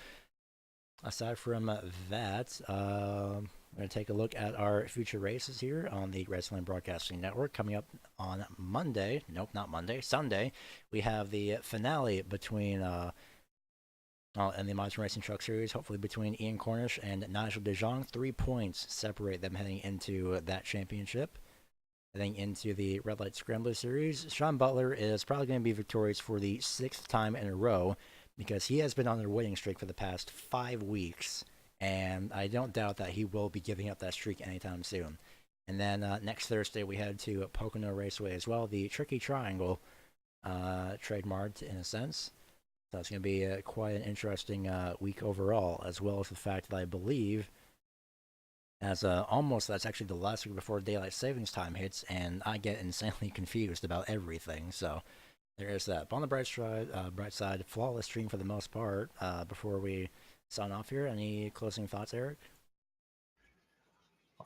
aside from that, I'm going to take a look at our future races here on the Racing Line Broadcasting Network. Coming up on Monday, nope, not Monday, Sunday, we have the finale between, in the Modern Racing Truck Series, hopefully between Ian Cornish and Nigel De Jong. 3 points separate them heading into that championship. Heading into the Red Light Scrambler Series, Sean Butler is probably going to be victorious for the 6th time in a row, because he has been on a winning streak for the past 5 weeks, and I don't doubt that he will be giving up that streak anytime soon. And then next Thursday we head to Pocono Raceway as well, the Tricky Triangle, trademarked in a sense. So it's going to be quite an interesting week overall, as well as the fact that I believe as that's actually the last week before daylight savings time hits, and I get insanely confused about everything. So there is that. But on the bright side, flawless stream for the most part. Before we sign off here, any closing thoughts, Eric?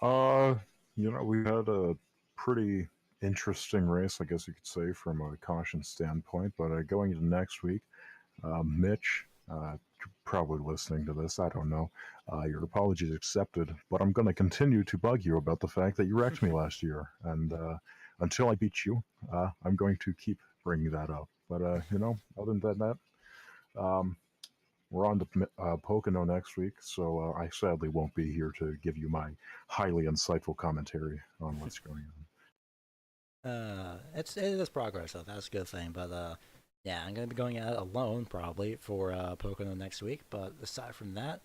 We had a pretty interesting race, I guess you could say, from a caution standpoint. But going into next week, Mitch probably listening to this. I don't know. Your apologies accepted, but I'm going to continue to bug you about the fact that you wrecked me last year. And until I beat you, I'm going to keep bringing that up. But, other than that, we're on to Pocono next week, so I sadly won't be here to give you my highly insightful commentary on what's going on.
It is progress, though. That's a good thing. But yeah, I'm gonna be going out alone probably for Pocono next week. But aside from that,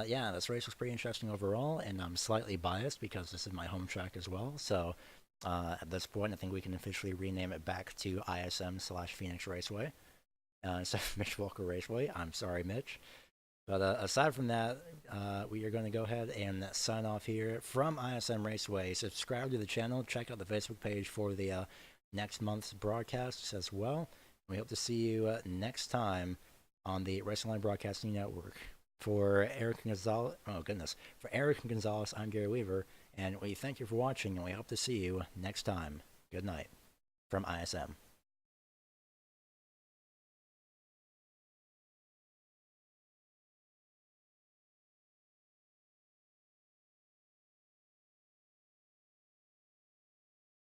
yeah, this race was pretty interesting overall, and I'm slightly biased because this is my home track as well. So at this point, I think we can officially rename it back to ISM/Phoenix Raceway instead of Mitch Walker Raceway. I'm sorry, Mitch. But aside from that, we are going to go ahead and sign off here from ISM Raceway. Subscribe to the channel. Check out the Facebook page for the next month's broadcasts as well. We hope to see you next time on the Racing Line Broadcasting Network. For Eric Gonzalez, for Eric Gonzalez, I'm Gary Weaver, and we thank you for watching, and we hope to see you next time. Good night from ISM.